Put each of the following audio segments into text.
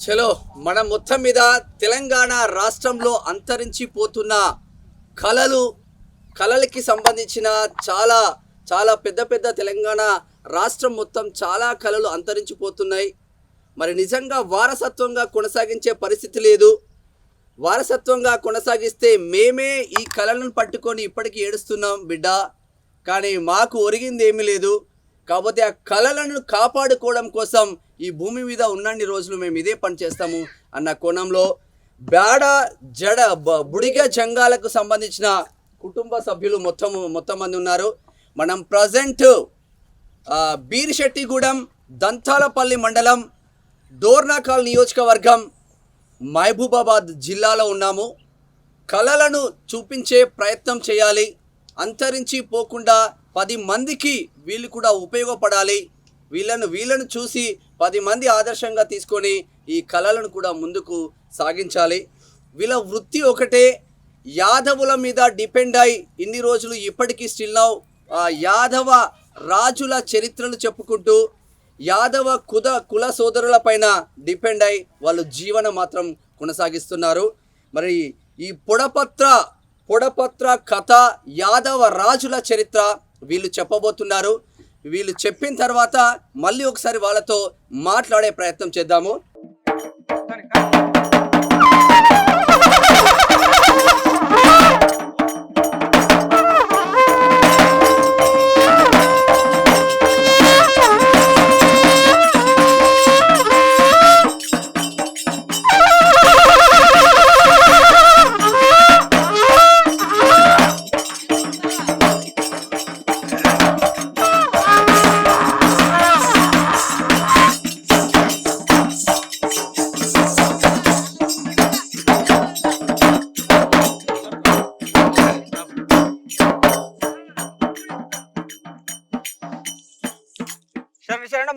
చలో మనం మొత్తం మీద తెలంగాణ రాష్ట్రంలో అంతరించిపోతున్న కళలకి సంబంధించిన చాలా చాలా పెద్ద తెలంగాణ రాష్ట్రం మొత్తం చాలా కళలు అంతరించిపోతున్నాయి. మరి నిజంగా వారసత్వంగా కొనసాగించే పరిస్థితి లేదు. వారసత్వంగా కొనసాగిస్తే మేమే ఈ కళలను పట్టుకొని ఇప్పటికీ ఏడుస్తున్నాం బిడ్డ, కానీ మాకు ఒరిగింది ఏమీ లేదు. కాబట్టి ఆ కళలను కాపాడుకోవడం కోసం ఈ భూమి మీద ఉన్నన్ని రోజులు మేము ఇదే పని చేస్తాము అన్న కోణంలో బేడ జడ బుడిగ జంగాలకు సంబంధించిన కుటుంబ సభ్యులు మొత్తం మంది ఉన్నారు. మనం ప్రజెంట్ బీర్శెట్టిగూడెం దంతాలపల్లి మండలం డోర్నాకాల్ నియోజకవర్గం మహబూబాబాద్ జిల్లాలో ఉన్నాము. కళలను చూపించే ప్రయత్నం చేయాలి, అంతరించిపోకుండా 10 మందికి వీళ్ళు కూడా ఉపయోగపడాలి. వీళ్ళను చూసి 10 మంది ఆదర్శంగా తీసుకొని ఈ కళలను కూడా ముందుకు సాగించాలి. వీళ్ళ వృత్తి ఒకటే, యాదవుల మీద డిపెండ్ అయి ఇన్ని రోజులు ఇప్పటికీ స్టిల్ నౌ యాదవ రాజుల చరిత్రలు చెప్పుకుంటూ యాదవ కుల సోదరుల పైన డిపెండ్ అయి వాళ్ళు జీవనం మాత్రం కొనసాగిస్తున్నారు. మరి ఈ పొడపత్ర కథ యాదవ రాజుల చరిత్ర వీళ్ళు చెప్పబోతున్నారు. వీళ్ళు చెప్పిన తర్వాత మళ్ళీ ఒకసారి వాళ్ళతో మాట్లాడే ప్రయత్నం చేద్దాము.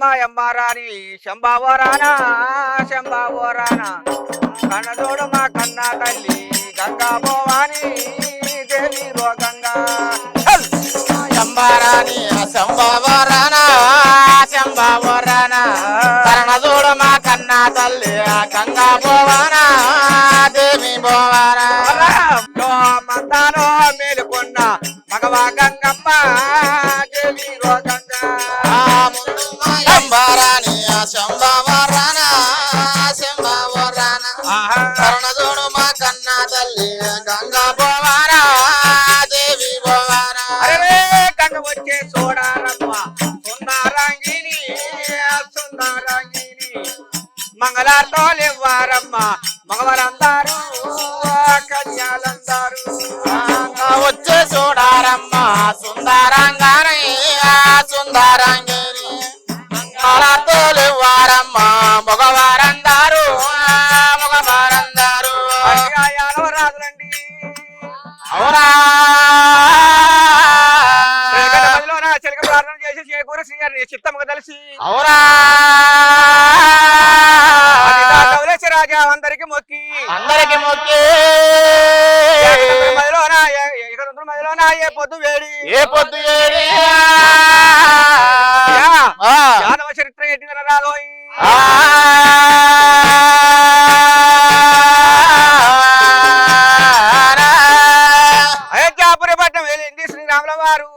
మాయమ్మారాని శంభావరానా కన్నదోడు మా కన్నా తల్లి గంగా భవాని దేవి గంగా శంభారాని శంభావరానా కన్నదోడు మా కన్నా తల్లి గంగా భవానా దేవి భవానా మందానో మేలుకున్న మగవా గంగమ్మ దేవి గంగా శంభారాని శంభావరానా కన్నదోడు మా కన్నా తల్లి గంగా భవానా దేవి భవానా గంగ వచ్చే చూడారమ్మ సుందరంగిని మంగళార్తోలు ఇవ్వారమ్మ మగవారందరూ కన్యాలందరూ వచ్చే చూడారమ్మ సుందరంగానే సుందరంగిని మంగళార్తోలు ఇవ్వారమ్మ మగవారందరూ రాదులండి అవునా చిలక ప్రార్థన చేసి చేకూర శ్రీగారిని చిత్తముగా తెలిసి అవునా రాజా అందరికి మొక్కి మదిలోన ఏ పొద్దు వేడి యాదవ చరిత్ర ఎట్టిన రాలోయి అయోధ్యాపురి పట్టణం వెళ్ళింది శ్రీరాముల వారు.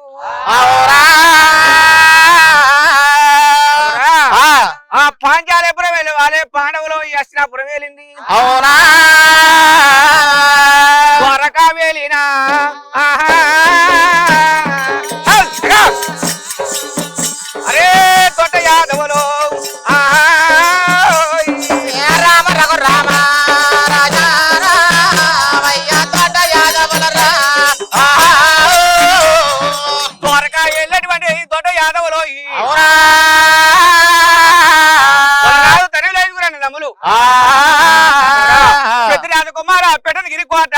పాంచాలపురం వెళ్ళి వాళ్ళే పాండవులు ఈ అస్తినాపురం వెళ్ళింది. అవునా ద్వారక వెళ్ళినా అరే తొట్ట యాదవులు రామ రఘు రామ రాజా రామయ్య తోట యాదవుల ద్వారక వెళ్ళినటువంటి తొట్ట యాదవులు అవునా నమ్ములు పెద్దరాజ కుమార పెట్టనగిరి కోట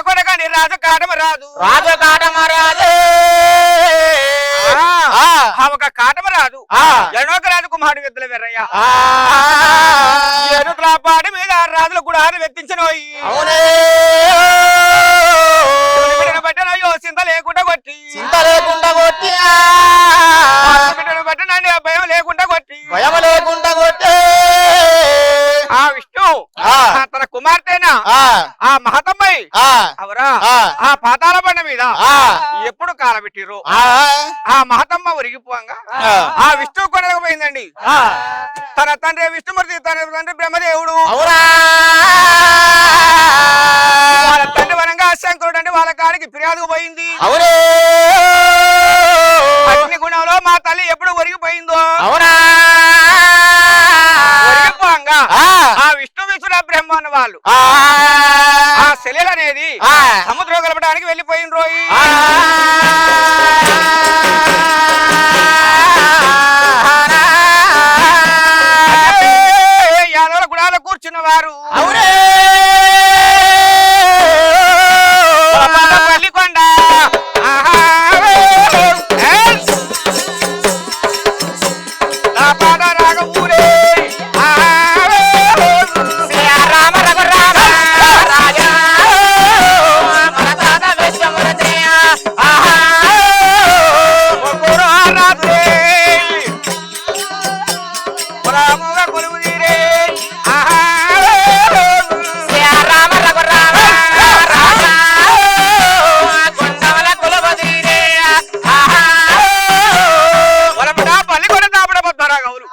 కొనకండి రాజు కాటమరాజు ఒక కాటమరాజు ఎనోక రాజు కుమారుడు ఎద్దుల వెర్రయ్య ఎనుకల పాటి మీద రాజులు కూడా వెత్తించిన బట్టనయ్యో చింత లేకుండా కొట్టి భయం ఆ మహతమ్మై ఆ అవరా ఆ ఆ పాతాల బండ మీద ఆ ఎప్పుడు కాలబెట్టిర్రు ఆ ఆ మహతమ్మ ఉరిగిపోగా ఆ విష్ణు కొనకు పోయిందండి. తన తండ్రి విష్ణుమూర్తి, తన తండ్రి బ్రహ్మదేవుడు, అవునా వాళ్ళ తండ్రి వనంగా శంకరుడు అంటే వాళ్ళ కాడికి ఫిర్యాదుకు పోయింది. అవునే అగ్ని గుణంలో మా తల్లి ఎప్పుడు ఒరిగిపోయిందో అవునా ఒరిగిపోగా ఆ ఆ విష్ణు విష్ణుర బ్రహ్మ అన్న వాళ్ళు ఆ ఆ శిలలు అనేది ఆ సముద్రం కలపడానికి వెళ్ళిపోయిన రోయి. యాదవుల గుడాల కూర్చున్న వారు అవునే పల్లికొండ నా పాట రాగ ఊరే రామ రఘురామ రాజా మన తాత విష్ణుమూర్తి రాముగా కొలువు తీరే రామ రఘురామ రాజా కొండవల కులవదీరే వలపడ పల్లికొండ తాపడ పద్మరా గౌరు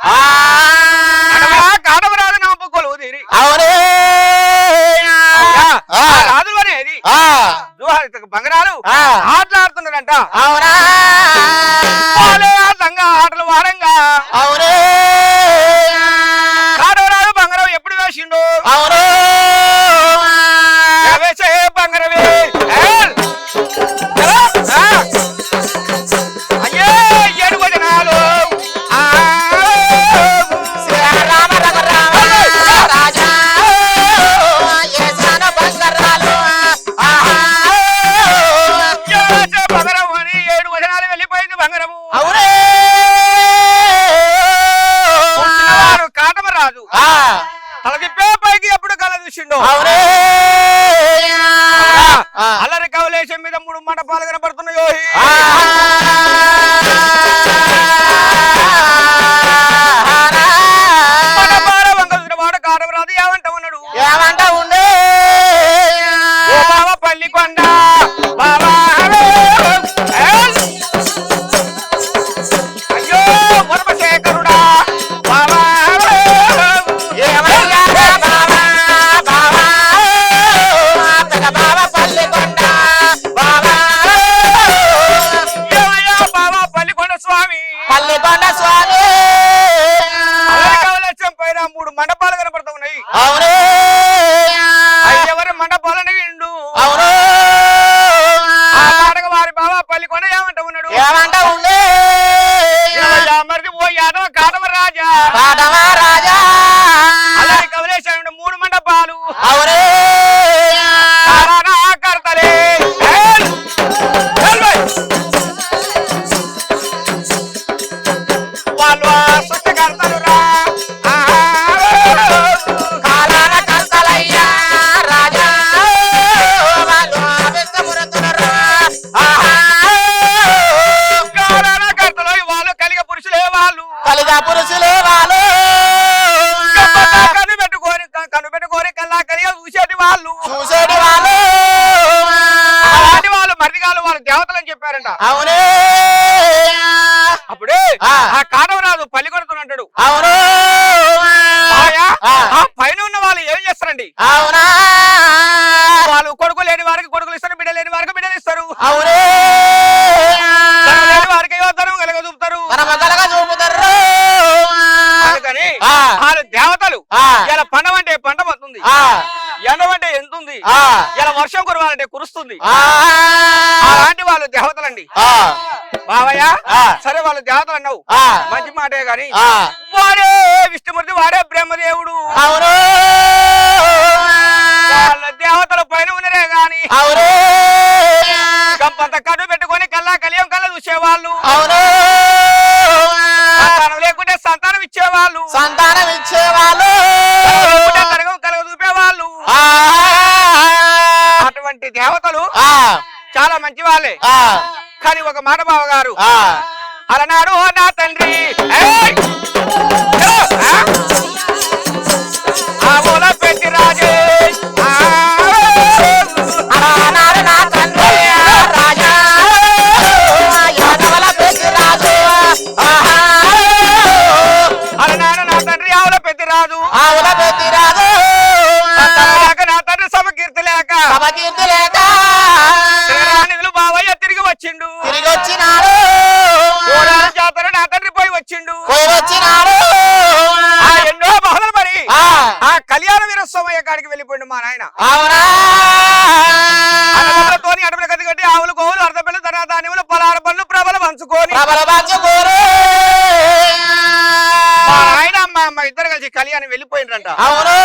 కాటమరాజు నమ్మ కొలువు తీరి అవునే రాజులు అనేది బంగారాలు ఆ. ఆటలాడుతున్నారంట. అవునా వాళ్ళే ఆటంగా ఆటలు వాడంగా అవునే కాటమరాజు బంగారం ఎప్పుడు వేసిండు అవును వేసే బంగారమే అయ్యే 7 వచనాలు రామ రఘురామ రాజా ఏసాన బంగారాలు వేసే బంగారం అని 7 వచనాలు వెళ్ళిపోయింది బంగారము. అవునే వారు కాటమరాజు తలకిప్పే పైకి ఎప్పుడు కల చూసిండో అవునే అల్లరి కవలేశం మీద 3 మండపాలు కనబడుతున్నాయో. మండపాల వంక చూసిన వాడు కాటమరాజు ఏమంట ఉన్నాడు, ఏమంట ఉండే ఓ బావ పల్లికొండ బావా అయ్యో వరమశేఖరుడా బావా ఏమయ్యా బావా బావా పెద్ద బావ పల్లికొండ బావా ఏమయ్యా బావా పల్లికొండ స్వామి పల్లికొండ స్వామి అల్లరి కవలేశం పైన 3 మండపాలు కనబడుతున్నాయి. అవునే ఎవరి మండపాలను ఇండు అవును ఆ పాటకు వారి బావా పల్లికొండ ఏమంట ఉన్నాడు, ఏమంట ఉండే ఏమయ్యా మరిది ఓ యాదవ కాటమరాజా పాటమా రాజా అల్లరి కవలేశం 3 మండపాలు అవునే కారానా కర్తలే వాళ్ళు సృష్టికర్తలు రా కాలాన కర్తలయ్యా రాజా వాళ్ళు విష్ణుమూర్తులు కారానా కర్తలు వాళ్ళు కలిగ పురుషులే వాళ్ళు కలిగా పురుషులే వాళ్ళు కనుపెట్టుకోని కల్లా కలిగ చూసేటి వాళ్ళు చూసేటి వాళ్ళు అలాంటి వాళ్ళు మరిదిగాలు వాళ్ళు దేవతలని చెప్పారంట. అవునే అప్పుడే ఆ కాటమరాజు పల్లి కొడుతున్నట్టాడు. అవును ఆ పైన ఉన్న వాళ్ళు ఏం చేస్తారండి, అవునా వాళ్ళు కొడుకు లేని వారికి కొడుకులు ఇస్తారు, బిడ్డ లేని వారికి బిడ్డలు ఇస్తారు, అవునే ధనం లేని వారికి ధనం కలగ చూపుతారు. మన మొదలుగా చూపుతారు అందుకని ఆ వాళ్ళు దేవతలు ఆ ఇలా పండం అంటే పంట వస్తుంది, ఆ ఎండం అంటే ఎంతుంది, ఆ ఇలా వర్షం కురవాలంటే కురుస్తుంది. ఆ అలాంటి వాళ్ళు దేవతలండి. ఆ బావయ్య ఆ సరే వాళ్ళు దేవతలు అన్నావు ఆ మంచి మాటే గాని ఆ వాడే విష్ణుమూర్తి వాడే బ్రహ్మదేవుడు అవును వాళ్ళ దేవతల పైన ఉన్నరే గాని అవును గంపంత కడు పెట్టుకొని కల్లా కలియం కళ్ళ చూసేవాళ్ళు, అవును సంతానం లేకుంటే సంతానం ఇచ్చేవాళ్ళు, సంతానం ఇచ్చేవాళ్ళు తరగం కలగ చూపేవాళ్ళు. అటువంటి దేవతలు చాలా మంచి వాళ్ళే. కానీ ఒక మాట బావగారు అలనాడు నా తండ్రి ఆ ఊల పెట్టి రాజే అవునా అన్నదమ్ములతోని అడవుల గది కట్టి ఆవులు గోవులు అర్ధపెళ్ళు ధనాధాన్యములు పలార పళ్ళు ప్రభలు పంచుకొని ప్రబల బాచుకోరు మా ఆయన అమ్మ ఇద్దరు కలిసి కళ్యాణం వెళ్ళిపోయిండ్రంట. అవును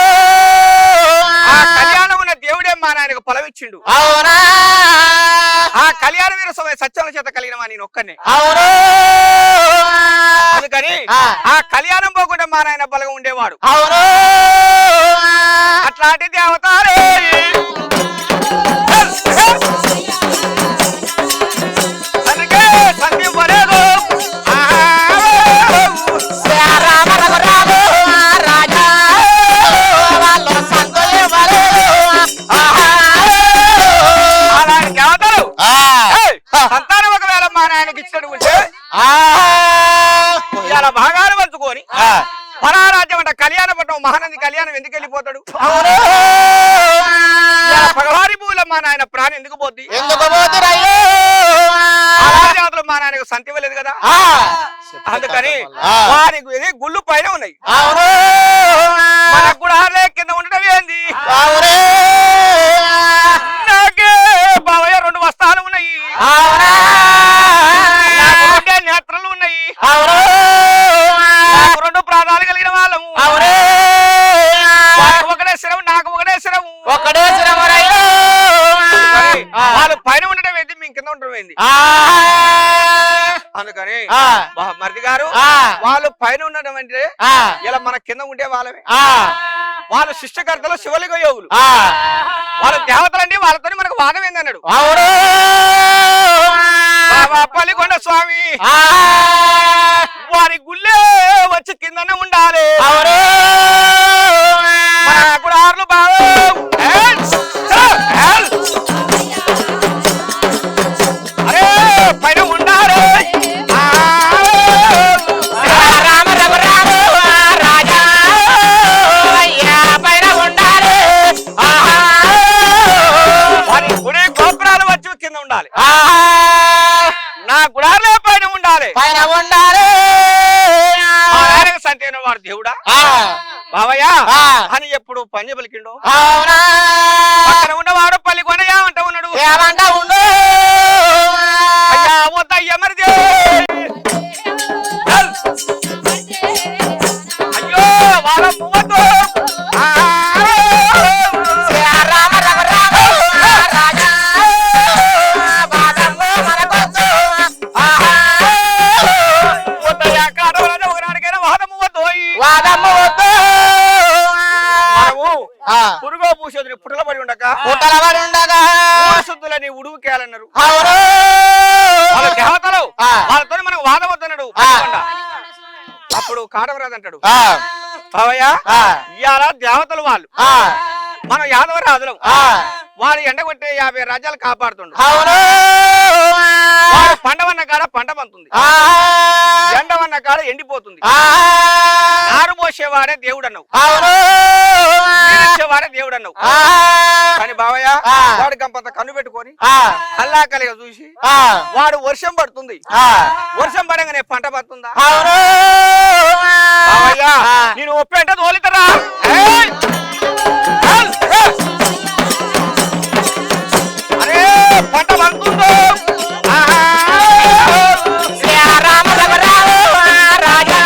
ఆ కళ్యాణం ఉన్న దేవుడే మా నాయనకు పొలవిచ్చిండు. అవునా ఆ కళ్యాణ వీర సత్యముల చేత కలిగిన నేను ఒక్కనే. అవును అందుకని ఆ కళ్యాణం పోకుండా మా నాయన బలగా ఉండేవాడు. అవును అట్లాంటి దేవతారే అందుకే సంధ్యం పడేదు. రామ రఘు రాము రాజా వాళ్ళు సంతోష అలాంటి దేవతలు సంతానం ఒకవేళ మా నాయనకి ఇచ్చినట్టు ఉంటే ఇలా భాగాలు పంచుకొని పరారాజ్యం అంట కళ్యాణ పట్టం మహానంది కళ్యాణం ఎందుకు వెళ్ళిపోతాడు? పగవారి భూమిలో మా నాయన ప్రాణం ఎందుకు పోద్ది? ఎందుకు పోతురయ్యో దేవతలు మా నాయనకు సంతి ఇవ్వలేదు కదా. అందుకని వారికి గుళ్ళు పైన ఉన్నాయి. అవును మనకు కూడా కింద ఉండటం ఏంది? నాకే బావయ్య 2 వస్త్రాలు ఉన్నాయి, నాకు 2 నేత్రాలు ఉన్నాయి, నాకు 2 ప్రాణాలు కలిగిన వాళ్ళము. ఒకటే శిరము నాకు ఒకటే శిరము. ఒక్కడే వాళ్ళు పైన ఉండటం ఏంది, మేము కింద ఉండటం ఏంది? అందుకని మరిది గారు వాళ్ళు పైన ఉండడం అంటే ఇలా మన కింద ఉండే వాళ్ళమే. వాళ్ళు శిష్టకర్తలు శివలింగ యోగులు, వాళ్ళ దేవతలండి. వాళ్ళతో మనకు వాదం ఏందన్నాడు పల్లికొండ స్వామి. వారి గుళ్ళే వచ్చి కిందనే ఉండాలి. కూడా ఆర్లు బాగా అరే పైన ఉండాలి. రామ రఘు రాము రాజా పైన ఉండాలి. వారి గుడి గోపురాలు వచ్చి కింద ఉండాలి. నా గుడాలే పైన ఉండాలి. పైన ఉండాలి. సంతేన వాడు దేవుడా బావయ్య అని ఎప్పుడు పని పలికిండో పక్కన ఉన్నవాడు పల్లి కొన ఏమంట ఉన్నాడు ఏమంట ఉండు అయ్యా వద్దయ్య మరిది అయ్యో వాళ్ళ పువ్వతో రామ రఘు రాము రాజా బాదమ్మ మనకొచ్చు వద్దయ్య కాడవలని ఒకనాడికైనా వాదము వద్దోయి వాదమ్మ వద్దు పురుగో పూసేది పుట్టల పడి ఉండక పుట్టల పడి ఉండగా శుద్ధులని ఉడువుకేయాలన్నారు. అవును వాళ్ళ దేవతలు వాళ్ళతో మనకు వాదం వద్దన్నాడు. అప్పుడు కాడవరాజు అంటాడు బావయ్య ఇవాళ దేవతలు వాళ్ళు మనం యాదవరాజులం. వాడు ఎండగొట్టే 50 రాజ్యాలు కాపాడుతుండు. వాడు పండవన్న కాడ పంట పంతుంది, ఎండవన్న కాడ ఎండిపోతుంది. నారు పోసేవాడే దేవుడు అన్నావు, నీరిచ్చేవాడే దేవుడు అన్నావు. కానీ బావయ్య వాడు గంపంత కన్ను పెట్టుకొని అల్లా కలిగా చూసి వాడు వర్షం పడుతుంది, వర్షం పడంగానే పంట పడుతుందా? బావయ్య నేను ఒప్పేంట తోలితరా అరే పంట పడుతుందో రామ రఘు రాము రాజా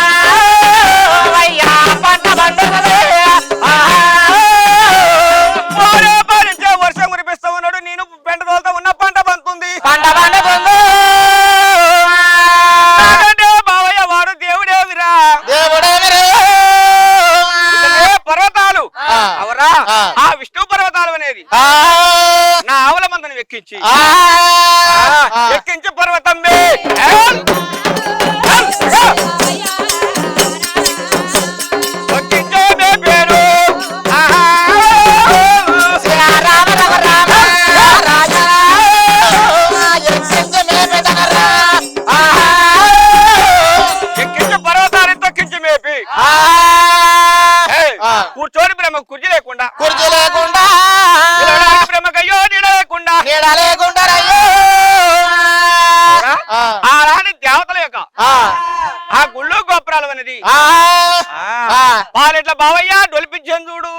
అయ్యా పంట పండుగలే వర్షం కురిపిస్తా ఉన్నాడు, నేను పెంట తోలుతా ఉన్న పంట పండుతుంది. పంట పండుగ బావయ్య వాడు దేవుడేవిరా దేవుడే పర్వతాలు అవరా ఆ విష్ణు పర్వతాలు అనేది నా ఆవుల మందని ఎక్కించి ఎక్కించి పర్వతం పేరు రామ రఘు రామ రాజా ఎక్కించి పర్వతాన్ని తొక్కించి మేపి కూర్చొని బ్రహ్మ కుర్జీ లేకుండా కుర్చీ లేకుండా బ్రహ్మకయ్యో నీడ లేకుండా నీడ లేకుండా ఆ రాని దేవతల యొక్క ఆ గుళ్ళు గోపురాలు అనేది పాలెట్ల బావయ్య డొలిపించాను చూడు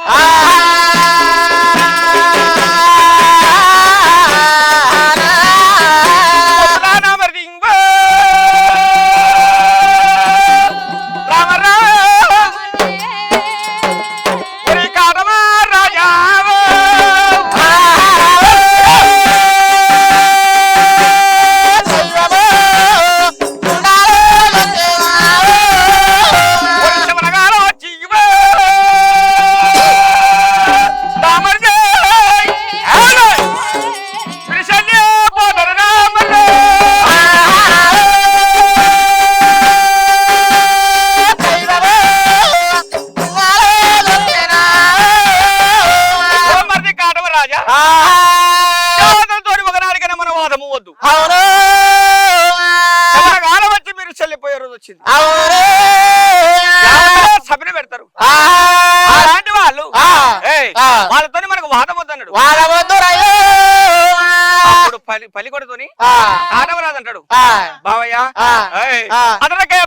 వాదం వద్దన్నాడు. వాదవద్దురయ్యో అప్పుడు పల్లి కొడుతోని కాటమరాజు అంటాడు, బావయ్య అదనకే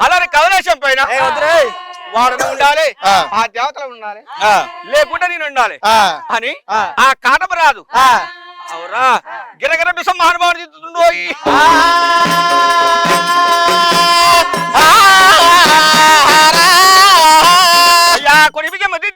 అలానే కవలేశం పైన వాడు ఉండాలి, ఆ దేవతలు ఉండాలి, లేకుంటే నేను ఉండాలి అని ఆ కాటమరాజు అవురా గిరగిర బిసం మహానుభావుడు చెప్తుండో అయ్యా కొడిపికి మధ్య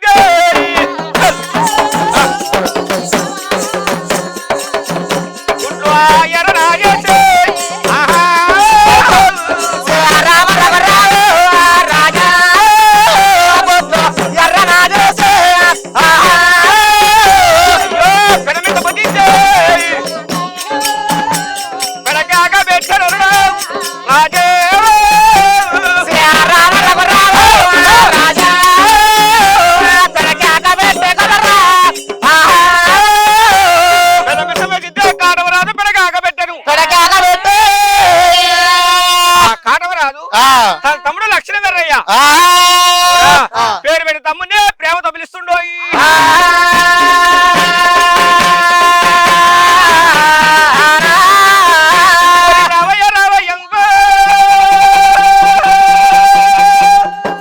పేరు పెట్టి తమ్మునే ప్రేమతో పిలుస్తుండో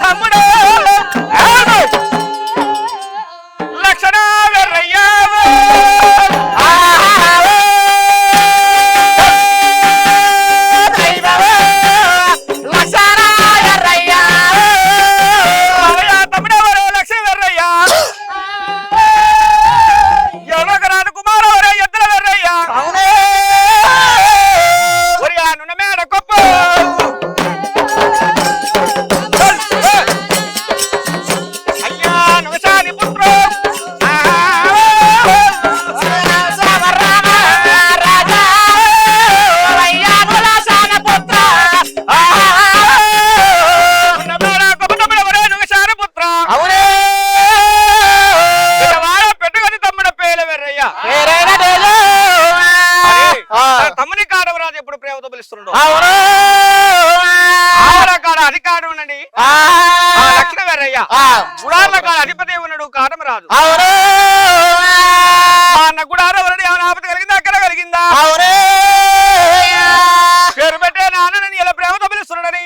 తమ్ముడు లక్షణ వెర్రయ్యా తమ్ముని కాటమరాజు ఎప్పుడు ప్రేమతో పిలుస్తుండో కాడ అధికారం ఉండండి లక్షణ వేరయ్య గుడార్ల కాడ అధిపతి ఉన్నాడు కాటమరాజు అన్న గుడారం ఏమైనా ఆపద కలిగిందా అక్కడ కలిగిందా పేరు పెట్టే నాన్నని ఇలా ప్రేమతో పిలుస్తున్నాడని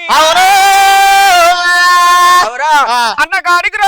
అవురా అన్న కాడికి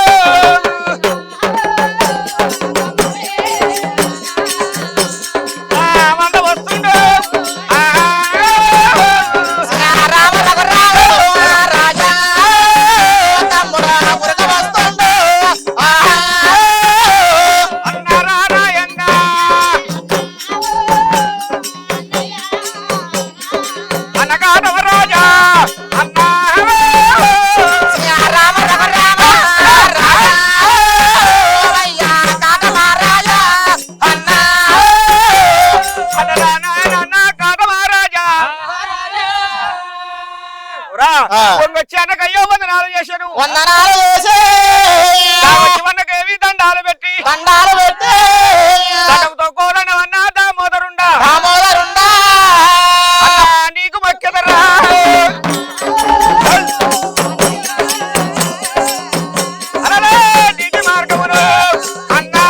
వచ్చానకయ్యో వందనాలు చేశాను ఏవి దండాలు పెట్టి దండంతో కోరనవన్నా దామోదరుండా నీకు మక్కెదరా అరే నీటి మార్గమును అన్నా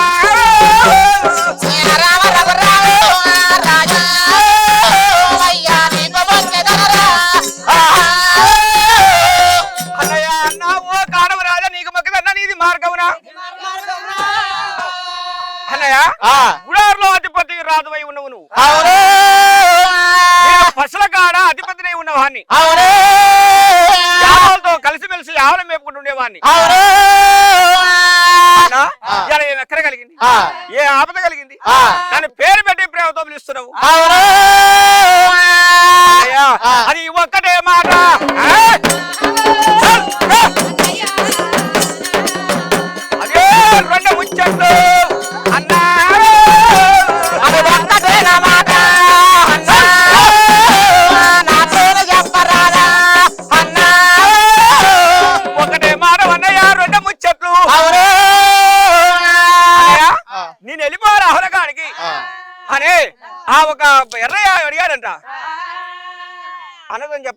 గుడార్లో అధిపతి రాజువై ఉన్నవు నువ్వు పశుల కాడ అధిపతినై ఉన్నవాన్ని కలిసిమెలిసి ఆవులు మేపుకుంటుండేవాన్ని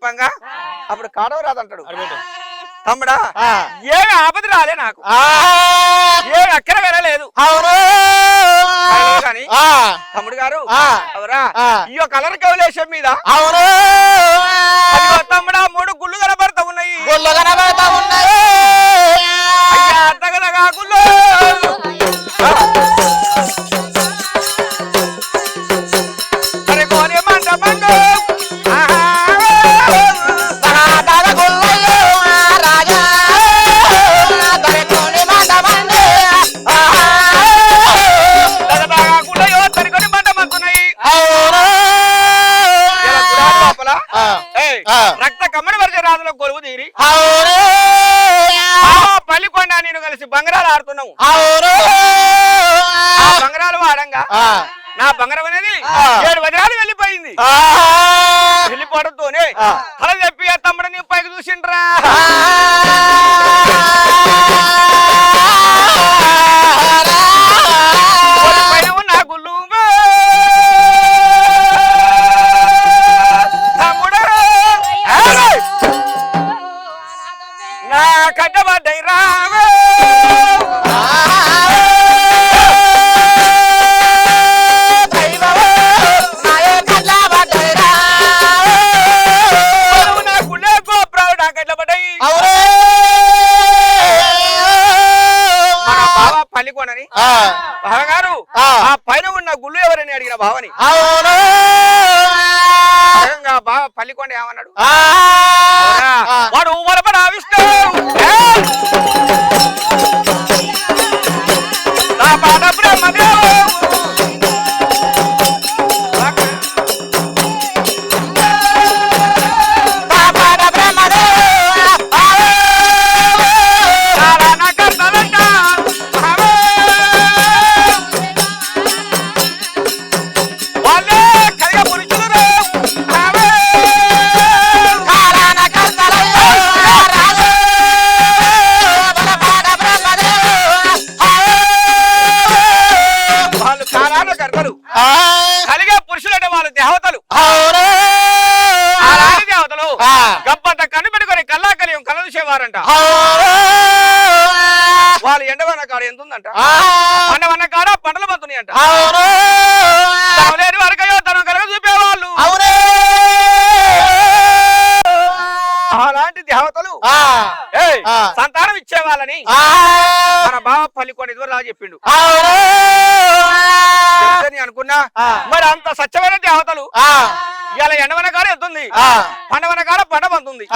చెప్పంగా అప్పుడు కాడవ రాదంటాడు తమ్ముడా ఏమి ఆపద రాలే నాకు ఏమి అక్కర వెళ్ళలేదు కానీ తమ్ముడు గారు అవరా ఈ కలర్ కవలేశం మీద తమ్ముడా 3 గుళ్ళు కనబడతా ఉన్నాయి అయ్యా తగలగా గుళ్ళు అరే కోనే మంట మంట రక్త కమ్మడి వరచ రాజులో కొలువు తీరి పల్లికొండ నేను కలిసి బంగారాలు ఆడుతున్నావు బంగారాలు ఆడంగా నా బంగారం అనేది 7 వజ్రాలు వెళ్ళిపోయింది వెళ్ళిపోవడంతోనే తల చెప్పి తమ్ముడు నీ పైకి చూసిండ్రా పైన ఉన్న గుళ్ళు నా కట్టబడ్డై రావే నా గుళ్ళే గోపురాలు నా కట్టబడ్డాయి మన బావ పల్లికొండని బావగారు ఆ పైన ఉన్న గుళ్ళు ఎవరని అడిగిన బావని బావ పల్లికొండ ఏమన్నాడు వాడు వరపడ విష్ణు నా పాట బ్రహ్మదేవు వాళ్ళే కలిగ పురుషులు కలిగే పురుషులు అంటే వాళ్ళు దేవతలు దేవతలు గబ్బంత కన్ను పెట్టుకొని కల్లాకలియం కళ్ళ చూసేవారంట వాళ్ళు ఎండవన్న కాడ ఎంత ఉందంట పండవన్న కాడ పంటలు పంతున్నాయి అంట లేని వరకయో తన కలగ చూపేవాళ్ళు అలాంటి దేవతలు సంతానం ఇచ్చేవాళ్ళని మన బావ పల్లికొండ ఇదివరకు చెప్పిండు అనుకున్నా మరి అంత సత్యమైన దేవతలు ఇలా ఎండవన కాడ ఎత్తుంది పండవన కాడ పంట పంతుంది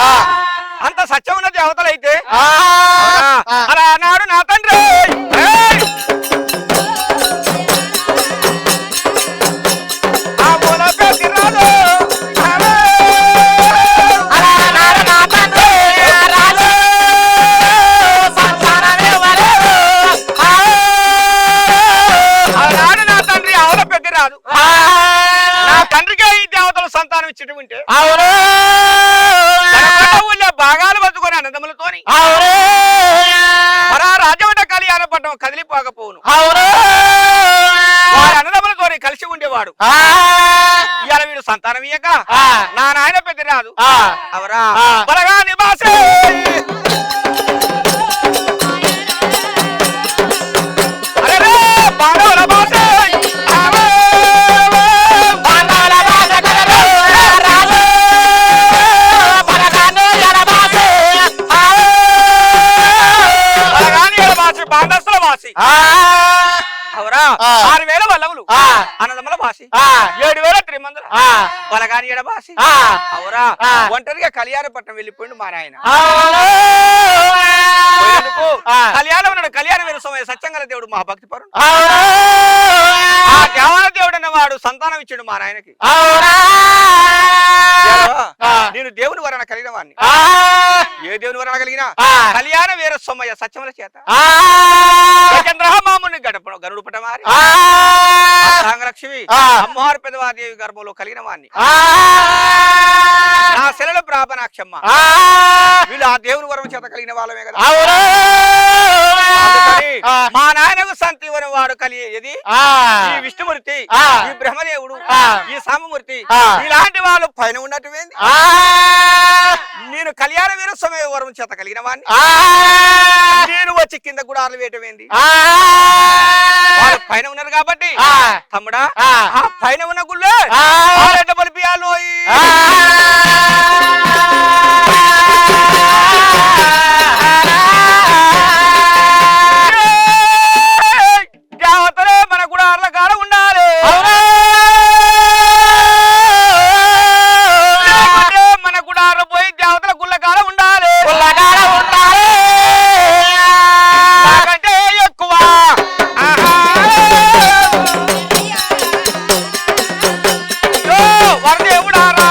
అంత సత్యమైన దేవతలు అయితే అలా అన్నాడు నా తండ్రి ఆ మూల పెద్దిరాలు రాదు నా తండ్రికి ఈ దేవతలు సంతానం ఇచ్చటం ఉంటే ఊళ్ళో భాగాలు పట్టుకొని అన్నదమ్ములతోని రాజమంట కళ్యాణ పట్టణం కదిలిపోకపోవును వారి అన్నదమ్ములతోని కలిసి ఉండేవాడు ఇవాళ వీడు సంతానం ఇయ్యక నా నాయన పెద్ద రాదు అవరా బలగా నివాసే అరే బాడవల బాసే బాండస్తుల వాసి అవరా 6000 వల్లవులు అన్నదమ్ముల వాసి 7000 త్రిమందుల బలగాని ఎడ వాసి అవరా ఒంటరిగా కళ్యాణపట్నం వెళ్ళిపోయిండు మా నాయన కళ్యాణం ఉన్నాడు కళ్యాణ వీరస్వామి సత్యంగల దేవుడు మా భక్తి పరుడు ఆ దేవాల దేవుడు అన్నవాడు సంతానం ఇచ్చాడు మా నాయనకి నేను దేవుని వరణ కలిగిన వాడిని ఏ దేవుని వరణ కలిగిన కళ్యాణ వీరస్వామయ్య సత్యముల చేత చంద్రమాముని గరుడు పటమారి లక్ష్మి అమ్మవారి పెదవాదేవి గర్భంలో కలిగిన వాడిని నా శిలల ప్రాపనాక్షమ్మ వీళ్ళు ఆ దేవుని వరం చేత కలిగిన వాళ్ళమే కదా మా నాయనకు సంతీవన వాడు కలిగేది ఈ విష్ణుమూర్తి, ఈ బ్రహ్మదేవుడు, ఈ సామమూర్తి, ఇలాంటి వాళ్ళు పైన ఉన్నటువంటి నేను కళ్యాణ వీర సమయవరం చేత కలిగిన వాడిని నేను వచ్చి కింద కూడా ఆరలు వేయటమేంది వాళ్ళు పైన ఉన్నారు కాబట్టి తమ్ముడా ఆ పైన ఉన్న గుళ్ళో బలిపియాలు దేవతలే మన గుడార్ల కాడ ఉండాలి మన గుడార్లు పోయి దేవతల గుళ్ళ కాడ ఉండాలి నాకంటే ఎక్కువ వరదేవుడారా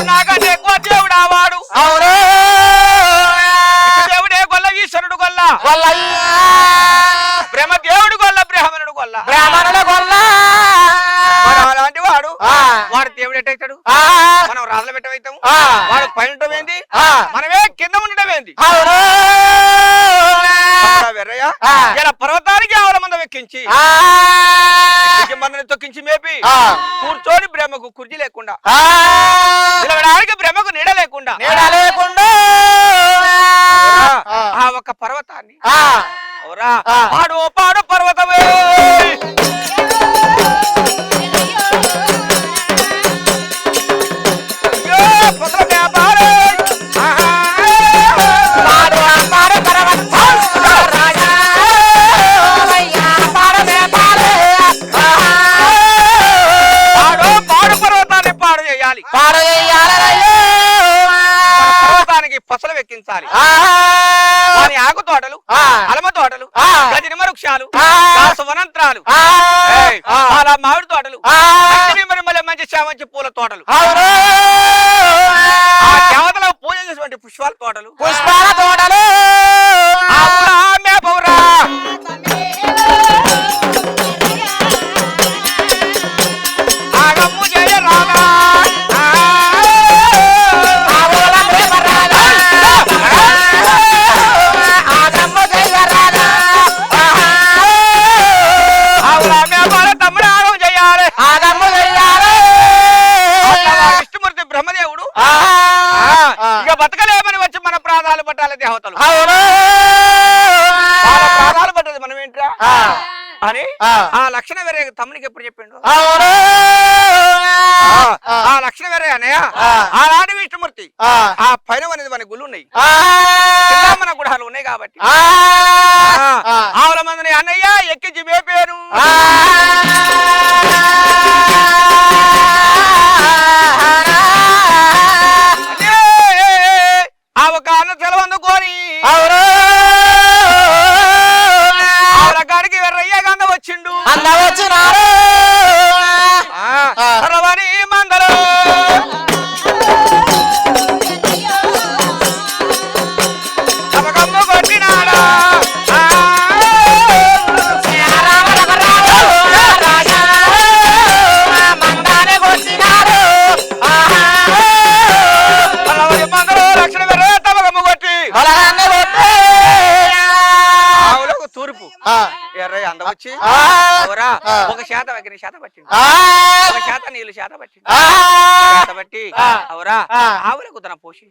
నాకంటే ఎక్కువ దేవుడా వాడు దేవుడే గొల్ల ఈశ్వరుడు గొల్ల బ్రహ్మదేవుడు గొల్ల బ్రాహ్మణుడు గొల్ల అలాంటి వాడు వాడు దేవుడు ఎట్టయితాడు మనం రాజులు పెట్టవైతాము వాడు పైన ఉండటమేంది మనమే కింద ఉండటమేంది వెర్రయ్య ఇలా పర్వతానికి ఆవల మంద ఎక్కించి మందని తొక్కించి మేపి కూర్చొని బ్రహ్మకు కుర్జీ లేకుండా నిలబడానికి బ్రహ్మకు నీడ లేకుండా ఆ ఒక్క పర్వతాన్ని పాడు పాడు పర్వతమే పర్వతానికి పసలు వెక్కించాలి వారి ఆకు తోటలు అలమ తోటలు గజనిమ వృక్షాలు వనంత్రాలు అలా మామిడి తోటలు మంచి చామంచి పూల తోటలు దేవతలకు పూజ చేసినటువంటి పుష్పాల తోటలు మేపవురా ఆగమ్ము జయ రాగా విష్ణుమూర్తి బ్రహ్మదేవుడు ఇక బతకలేమని వచ్చి మన ప్రాణాలు పట్టాలి దేవతలు ప్రాణాలు పట్టదు మనం ఏంట్రా అని ఆ లక్షణ వేరే తమ్మునికి ఎప్పుడు చెప్పిండు ఆ లక్షణ వేరే అన్నయ్య ఆనాటి విష్ణుమూర్తి ఆ పైన అనేది మన గుళ్ళు ఉన్నాయి మన గుడాలు ఉన్నాయి కాబట్టి ఆవుల మందిని అన్నయ్య ఎక్కించి మేపేరు ఆ ఒక అన్న సెలవు అందుకొని ఆవుల కాడికి వెర్రయ్య గంధ వచ్చిండు రవని మందలో తమకమ్ము కొట్టినాడా మందలో లక్షణ వెర్ర తమకమ్ము కొట్టి ఆవులకు తూర్పు ఎర్రయ్య అందం వచ్చి ఒక శాత వగ్గిన శాత పట్టింది ఒక శాత నీళ్ళు శాత పట్టింది శాత పట్టి అవరా ఆవులకు తన పోసి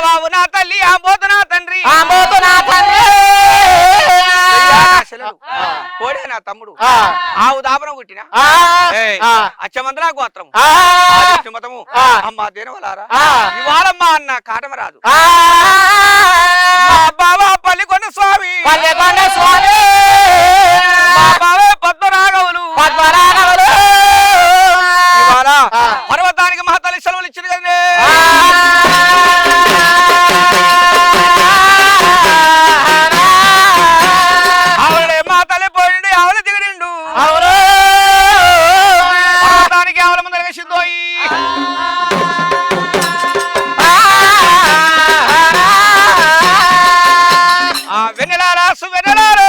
ఆవు నా తల్లి ఆంబోతు నా తండ్రి కోడే నా తమ్ముడు ఆవు దాపనం కుట్టిన అచ్చమందలా గోత్రము మతము అమ్మ దేనవలారా ఇవాళమ్మా అన్న కాటమ రాదు బాబా పల్లికొండ స్వామి బాబా పద్మరాఘవులు ఇవాళ పర్వతానికి మహతల్లి సెలవులు ఇచ్చింది కదండి ఆవిడే మా తల్లి పోయిండు ఆవులు దిగడిండు పర్వతానికి ఆవుల ముందర వేసిందోయి వెన్నెలారా సువెన్నెలారో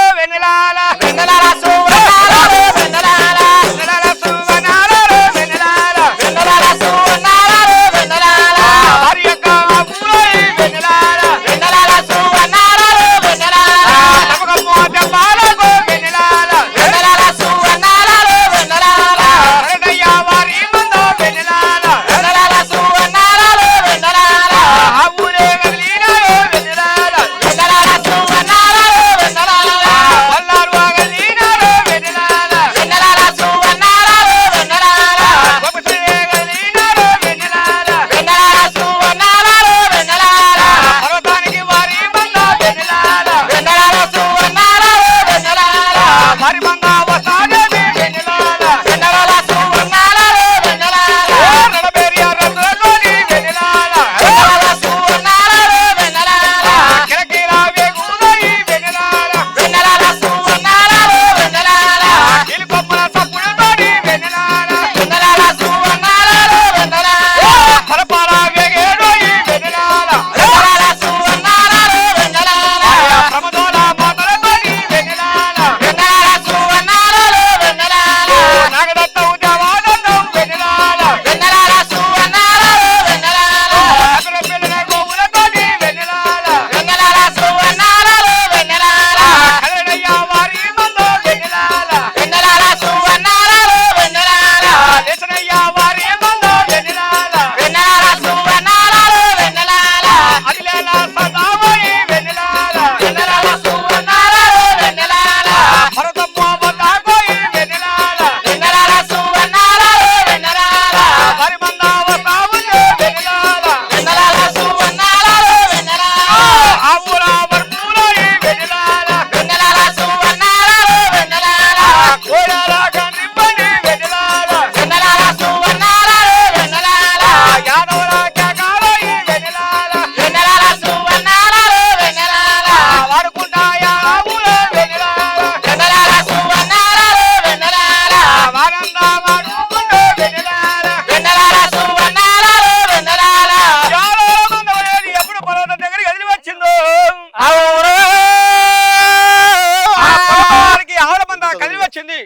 వచ్చింది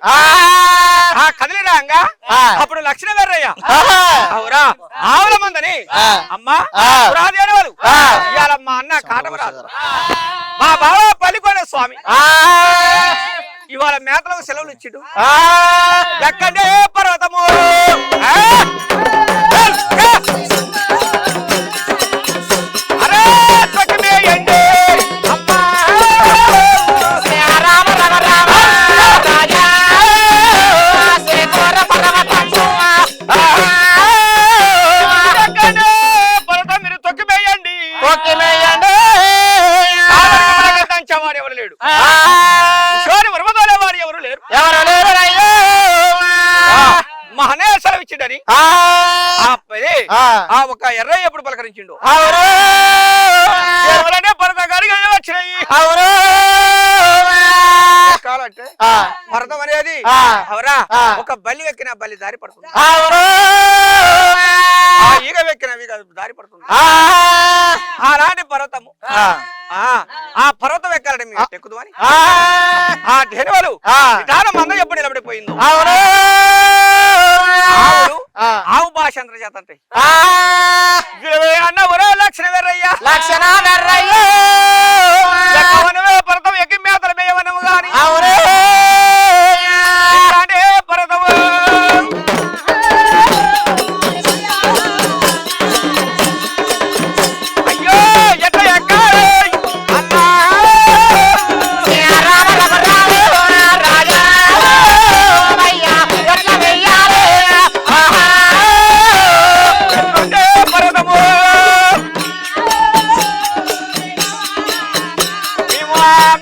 ఆ కదిలి రాంగా అప్పుడు లక్ష్మణ వెర్రయ్య అవురా ఆవుల మందని అమ్మా పురాదేని వాళ్ళు ఇవాళ మా అన్న కాటమరాజు మా బావ పల్లికొండ స్వామి ఇవాళ మేతలకు సెలవులు ఇచ్చిడు ఎక్కడే పర్వతము అరే తొక్కిమేయండి అమ్మా రామ రామ రామ రాజా శ్రీకోర పర్వతము ఎక్కడే పర్వతం మీరు తొక్కిమేయండి తొక్కిమేయండి దంచేవాడు ఎవరు లేడు శోని వరమదోలేవాడు ఎవరు లేరు ఎవరు లేరయ్యో మహనే సెలవు ఇచ్చిండని ఒక ఎర్రయ్య ఎప్పుడు పలకరించిండు అవును ఎవరనే పరద గారికి వచ్చినాయి అవును కాలంటే పరదం అనేది అవరా ఒక బలి ఎక్కిన బలి దారి పడుతుంది అవును ఈగ వెక్కిన ఈగ దారి పడుతుంది అలాంటి పర్వతము ఆ పర్వతం ఎక్కాలంటే మీకు ఎక్కుదు అని ఆ ధేనువలు విధానం మంద ఎప్పుడు నిలబడిపోయిందో అవును ఆవు భాష అంత చేత అంటే అన్న ఒరే లక్షణ వెర్రయ్య లక్షణ వెర్రయ్య పర్వతం ఎక్కి మేతలు మేయవనము గాని అవును పర్వతము అయ్యో ఎట్లా ఎక్కాలి అన్నా రామ రామ రామ రాజా అయ్యా ఎట్లా వెయ్యాలి పర్వతము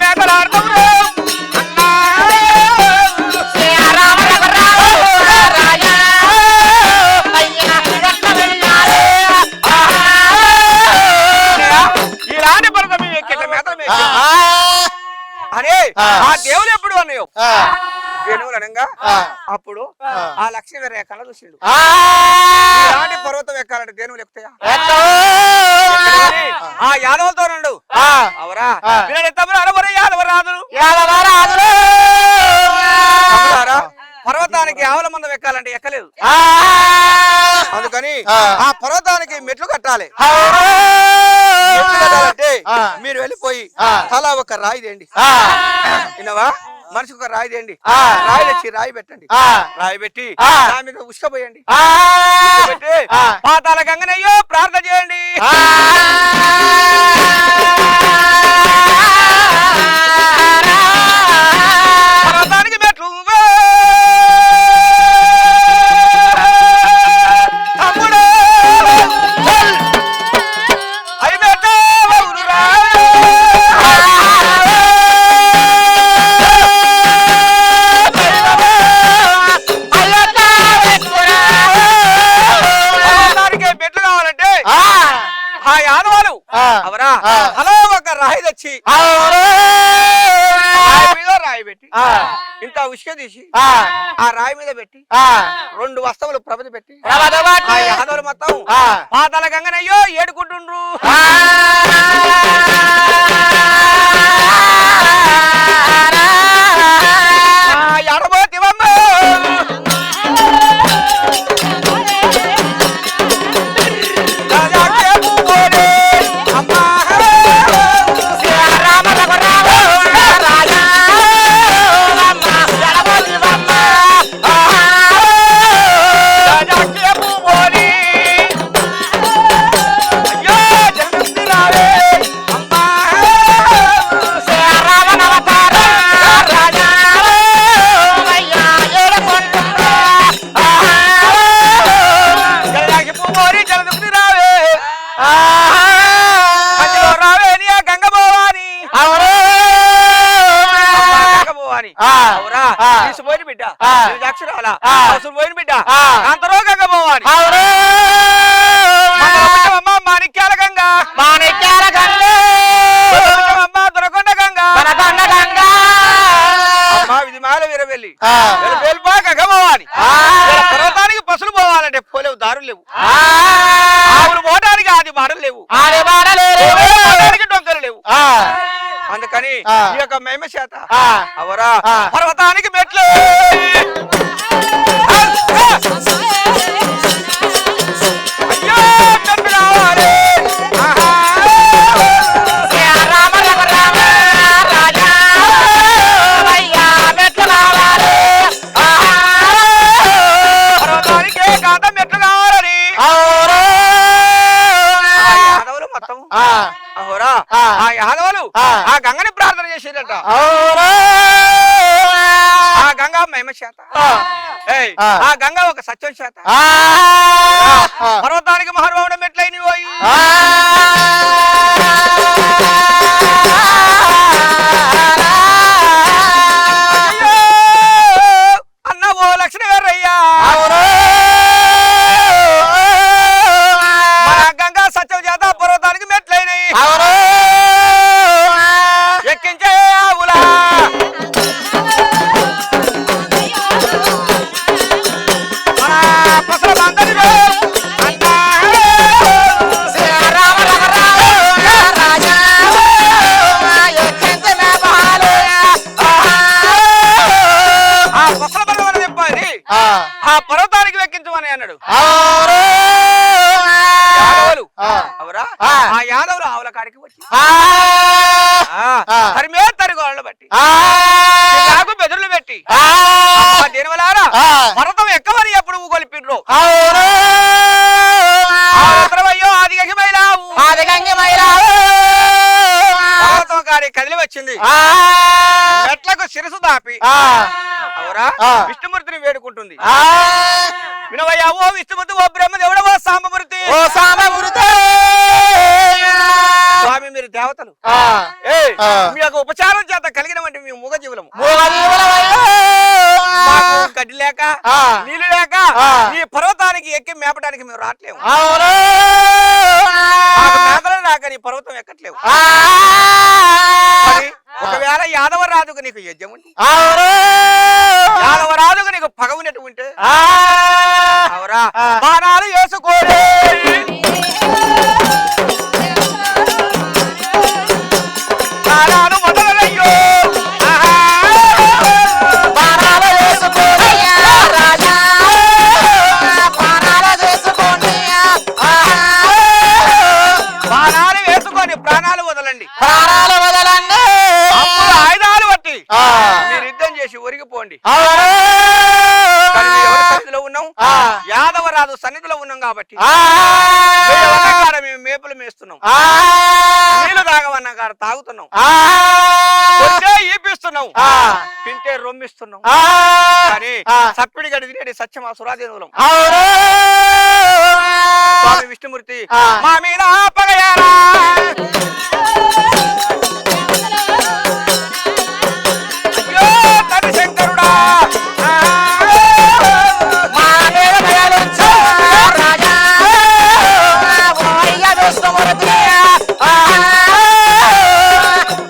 మేతలాడతాము అన్నా రామ రామ రామ రాజా అయ్యా ఎట్లా వెయ్యాలి ఇలాంటి పర్వతం ఎక్కిన మేతలు మేయ అరే ఆ దేవుడు ఎప్పుడు అన్నాయో దేవుడు అనగా అప్పుడు ఆ లక్ష్మీ వేరే కళ చూసిండు ఇలాంటి పర్వతం ఎక్కాలంటే దేవుడు ఎక్కుతాయా ఆ యాదవులతో రండు అవరా యాదవ రాదు పర్వతానికి ఆవుల మందం ఎక్కాలంటే ఎక్కలేదు అందుకని ఆ పర్వతానికి మెట్లు కట్టాలి మెట్లు కట్టాలంటే మీరు వెళ్ళిపోయి తలా ఒక రాయి తేండి విన్నావా మనిషికి ఒక రాయి తేండి రాయి తెచ్చి రాయి పెట్టండి రాయి పెట్టి దాని మీద ఉసుకపోయండి పెట్టి పాతాల గంగనయ్యో ప్రార్థన చేయండి పర్వతానికి మెట్లు తమ్ముడు అయి మెట్టు మెట్లు కావాలంటే ఆ యాదవాలు అవరా అలా ఒక రాయి తెచ్చి రాయి మీద రాయి పెట్టి ఇంత ఉసుక తీసి ఆ రాయి మీద పెట్టి 2 వస్తవులు ప్రభతి పెట్టి ఆ యాదవులు మొత్తం పాతాల గంగనయ్యో ఏడుకుంటుండ్రు ఎడబోతివమ్మ అమ్మా రామ రామ రామ రాజా పోయిన బిడ్డ అక్షరాల పోయిన బిడ్డ అంతరో గంగ పోవాలి మాణిక్యాల గంగ మాణిక్యాల గంగ దొరకొండ గంగ ఇది మాల వీరవెల్లి వెళ్ళిపో గంగ పోవాలి పర్వతానికి పసులు పోవాలంటే పోలేవు దారులు లేవు ఆవులు పోవడానికి ఆది బాటలు లేవు డొంకలు లేవు అందుకని ఆ. ఈ యొక్క మేమ చేత ఆ. అవరా ఆ. పర్వతానికి మెట్లు అయ్యో మెట్లు కావాలి ఆహా. రామ రామ రామ రాజా అయ్యా మెట్లు కావాలి పర్వతానికే కాద మెట్లు కావాలని అవును ఆ యాదవులు మొత్తం అహోరా ఆ. ఆ యాదవులు ఆ. ఆ గంగని ప్రార్థన చేసేటట అవును ఆ గంగా మహిమ చేత ఏయ్, ఆ. ఆ గంగా ఒక సత్యం చేత పర్వతానికి మహర్వావుడు మెట్లైన పోయి అయ్యో, అన్న ఓ లక్ష్మణ గారయ్యా మన గంగా సత్యం చేత పర్వతానికి మెట్లైనవి ఎక్కించే ఆవులా మన పసల బందరిలో అన్నా రామ రామ రామ రాజా ఎక్కించిన బాలు ఆ పసల బందరం చెప్పాలి ఆ పర్వతానికి వెక్కించమని అన్నాడు యాదవులు అవరా ఆ యాదవులు ఆవుల కాడికి వచ్చి తరిమే తరిగోళ్ళ బట్టి నాకు బెదురులు పెట్టి దీనివలారా పర్వతం ఎక్కమని ఎప్పుడు ఊగొలిపిండ్రు అయ్యో ఆదిగకి మైలావు పర్వతం కాడి కదిలి వచ్చింది మెట్లకు శిరసు దాపి అవరా విష్ణుమూర్తిని వేడుకుంటుంది వినవయ్యా ఓ విష్ణుమూర్తి ఓ బ్రహ్మదేవుడు ఓ సాంబమూర్తి ఓ సామమృత స్వామి మీరు దేవతలు ఏయ్, మీ యొక్క ఉపచారం చేత కలిగినటువంటి మీ మూగజీవులము మాకు గడ్డి లేక నీళ్లు లేక ఈ పర్వతానికి ఎక్కి మేపడానికి మేము రావట్లేము మాకు మేతలు రాక నీ పర్వతం ఎక్కట్లేవు మరి ఒకవేళ యాదవరాజుకు నీకు యజ్ఞం ఉంటే యాదవరాజుకు నీకు పగ ఉన్నట్టు ఉంటే అవరా బాణాలు వేసుకోలే బాణాలు మొదలయ్యో బాణాలు వేసుకొని ప్రాణాలు వదలండి అప్పుడు ఆయుధాలు బట్టి మీరు యుద్ధం చేసి ఒరిగిపోండి కానీ మేము ఎవరి సన్నిధిలో ఉన్నాం యాదవరాజు సన్నిధిలో ఉన్నాం కాబట్టి మేము ఎవరి కాడ మేము మేపులు మేస్తున్నాం నీళ్లు తాగమన్నా కాడ తాగుతున్నాం కొట్టే ఈపిస్తున్నాం తింటే రొమ్మిస్తున్నాం కానీ సప్పిడి గడి తినేది సత్యం ఆ సురాదేవులం స్వామి విష్ణుమూర్తి మా మీద పగయారా అయ్యో తండ్రి శంకరుడా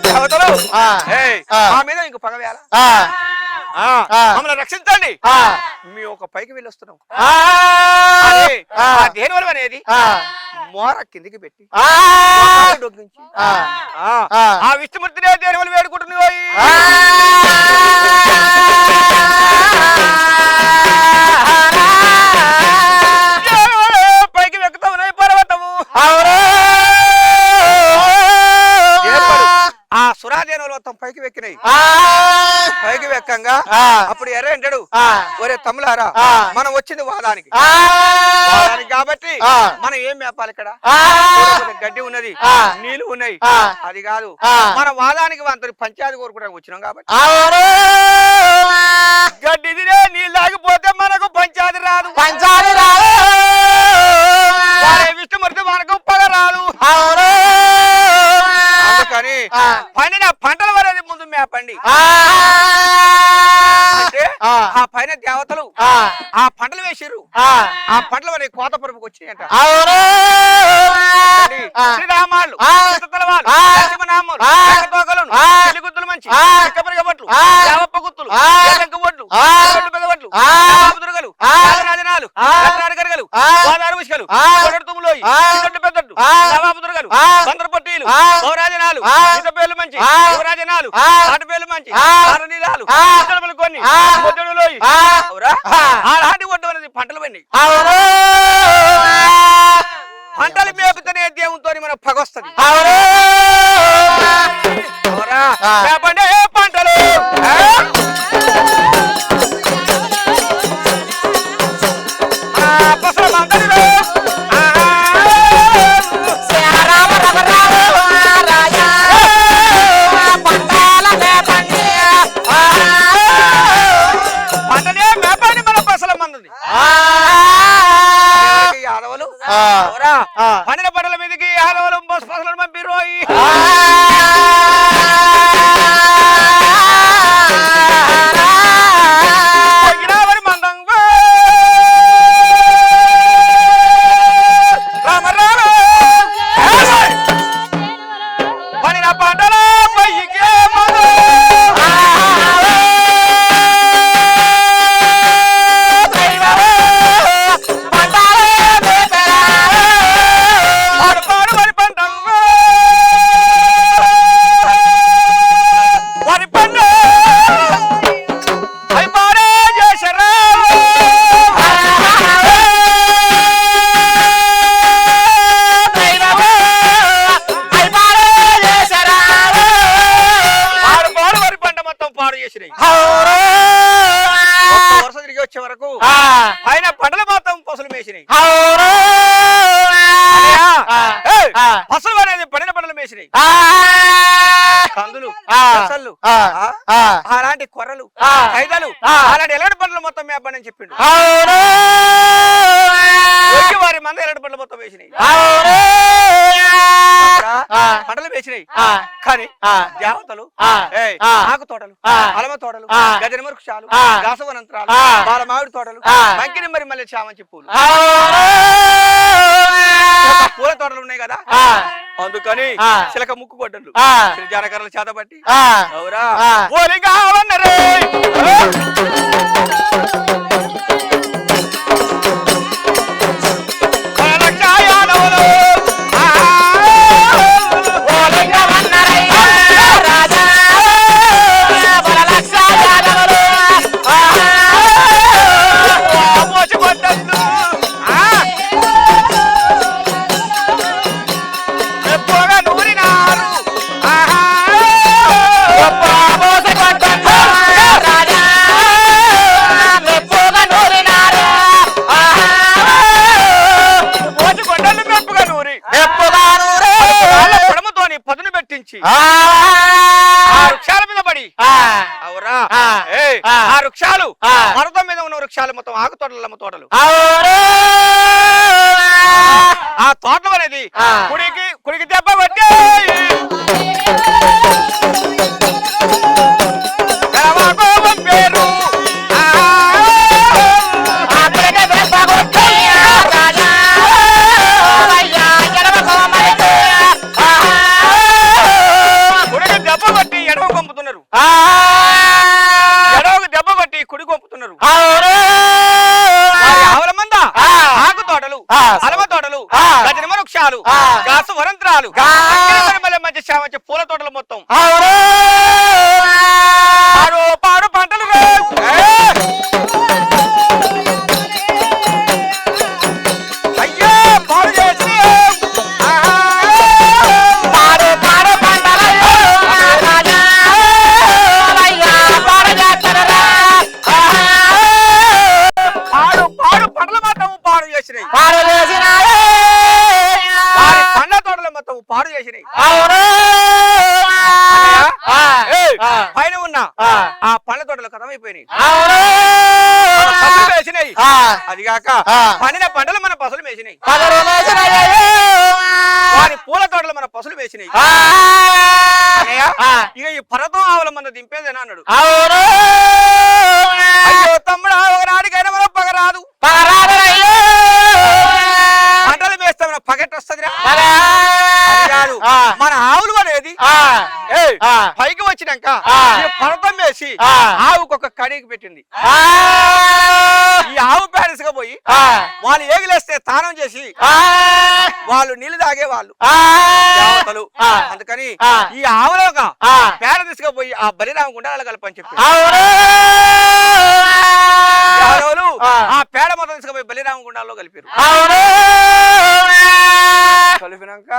దేవతలు ఏయ్, మా మీద ఇంక పగవేళ మమ్మల్ని రక్షించండి మీ ఒక పైకి వెళ్ళొస్తున్నాం అదే, ఆ దేనివరం అనేది మోర కిందికి పెట్టి మోకాలు డొక్కించి, ఆ విష్ణుమూర్తినే దేనివరం వేడుకుంటున్నాయి పైకి వెక్కుతాము పర్వతము ఆ సురాదేనులు మొత్తం పైకి వెక్కినాయి పైకి వెక్కంగా అప్పుడు ఎర్ర అంటాడు ఒరే తమ్ములారా మనం వచ్చింది వాదానికి కాబట్టి మనం ఏం మేపాలి ఇక్కడ గడ్డి ఉన్నది నీళ్లు ఉన్నాయి అది కాదు మన వాదానికి అంత పంచాయతీ కోరుకోవడానికి వచ్చినాం కాబట్టి గడ్డి తినే నీళ్ళు ఆగిపోతే మనకు పంచాయతీ రాదు విష్ణుమూర్తి మనకు పగ రాదు అందుకని పండిన పంటల వరకు ముందు మేపండి అంటే ఆ పైన దేవతలు ఆ పంటలు వేసిర్రు ఆ పంటల వరకు కోత పరుపుకి వచ్చినాయంట శ్రీరామాలు సీతతలవాళ్ళు లక్ష్మణాములు తోకలను చెలిగుద్దులు మంచి చిక్కపరిగ బట్లు యావప్ప గుత్తులు ఎర్రంక ఒడ్లు పెద్ద బట్లు దుర్గలు రాజనాలు గరగలు గోదావరి ముసుకలు తుమ్ములోయి పెద్దట్టు నవాబు దుర్గలు బందరు పట్టీలు గౌరాజనాలు పేర్లు మంచి యువరాజనాలు ఆట పేర్లు మంచి నీలాలు కొన్ని లోయి అలాంటి ఒడ్డు అనేది పంటలు పండి పంటలు మేపుతనే దేవునితో మన పగొస్తుంది పండే పంటలు పంటనే మేపండి మన పసల మంది యాదవులు పండిన పంటల మీదకి యాదవులు పసలను పంపిరోయి వచ్చే వరకు ఆయన పంటలు మొత్తం పసులు మేసినాయి పసులు అనేది పండిన పంటలు మేసినాయి కందులు పసళ్ళు అలాంటి కొర్రలు ఖైదలు అలాంటి ఎలాంటి పంటలు మొత్తం మేపని చెప్పిండు వారి మంది ఎలాంటి పంటలు మొత్తం వేసినాయి పంటలు వేసినాయి కానీ దేవతలు ఆకు తోటలు అలమ తోటలు గజన వృక్షాలు గాసవనంతరాలు బాల మామిడి తోటలు మంకిని మరి మళ్ళీ చామంచి పూలు పూల తోటలు ఉన్నాయి కదా అందుకని చిలక ముక్కు గొడ్డలు జానకర్రలు చేతబట్టి అవురా ఓలిగా వన్నరే వృక్షాల మీద పడి అవురా ఆ వృక్షాలు పర్వతం మీద ఉన్న వృక్షాలు మొత్తం ఆకు తోటలు అమ్మ తోటలు ఆ తోటలు అనేది కుడికి దెబ్బ కొట్టి పేరు ఎడవకు దెబ్బ కొట్టి కుడి కొంపుతున్నారు ఆవుల మంద ఆకు తోటలు అలమ తోటలు గజన వృక్షాలు గాసు వరంత్రాలు మంచి చామంచి పూల తోటలు మొత్తం పాడు పంటలు అయ్యో పాడు చేసి పండ్ల తోటలు మొత్తం పాడు చేసినాయి పైన ఉన్న ఆ పండ్ల తోటలు కథమైపోయినాయి వేసినాయి అది కాక పండిన పంటలు మన పసులు వేసినాయి వారి పూల తోటలు మన పసులు వేసినాయి ఇక ఈ పర్వతం ఆవుల మంద దింపేదేనా అన్నాడు అయ్యో తమ్ముడు ఒకనాడికైనా మనం పగరాదు పంటలు వేస్తే మన పగెట్ వస్తుంది మన ఆవులు అనేది పైకి వచ్చినాక పర్వతం వేసి చేసి ఆవుకు ఒక కడికి పెట్టింది. ఈ ఆవు పేడసుగా పోయి వాళ్ళు ఏగిలేస్తే స్నానం చేసి వాళ్ళు నీళ్లు తాగే వాళ్ళు దేవతలు. అందుకని ఈ ఆవులోగా పేడ తీసుకుపోయి ఆ బలిరామ గుండాలు కలపని చెప్పి ఆ పేడ మొత్తం తీసుకుపోయి బలిరామ గుండాల్లో కలిపారు. కలిపినాక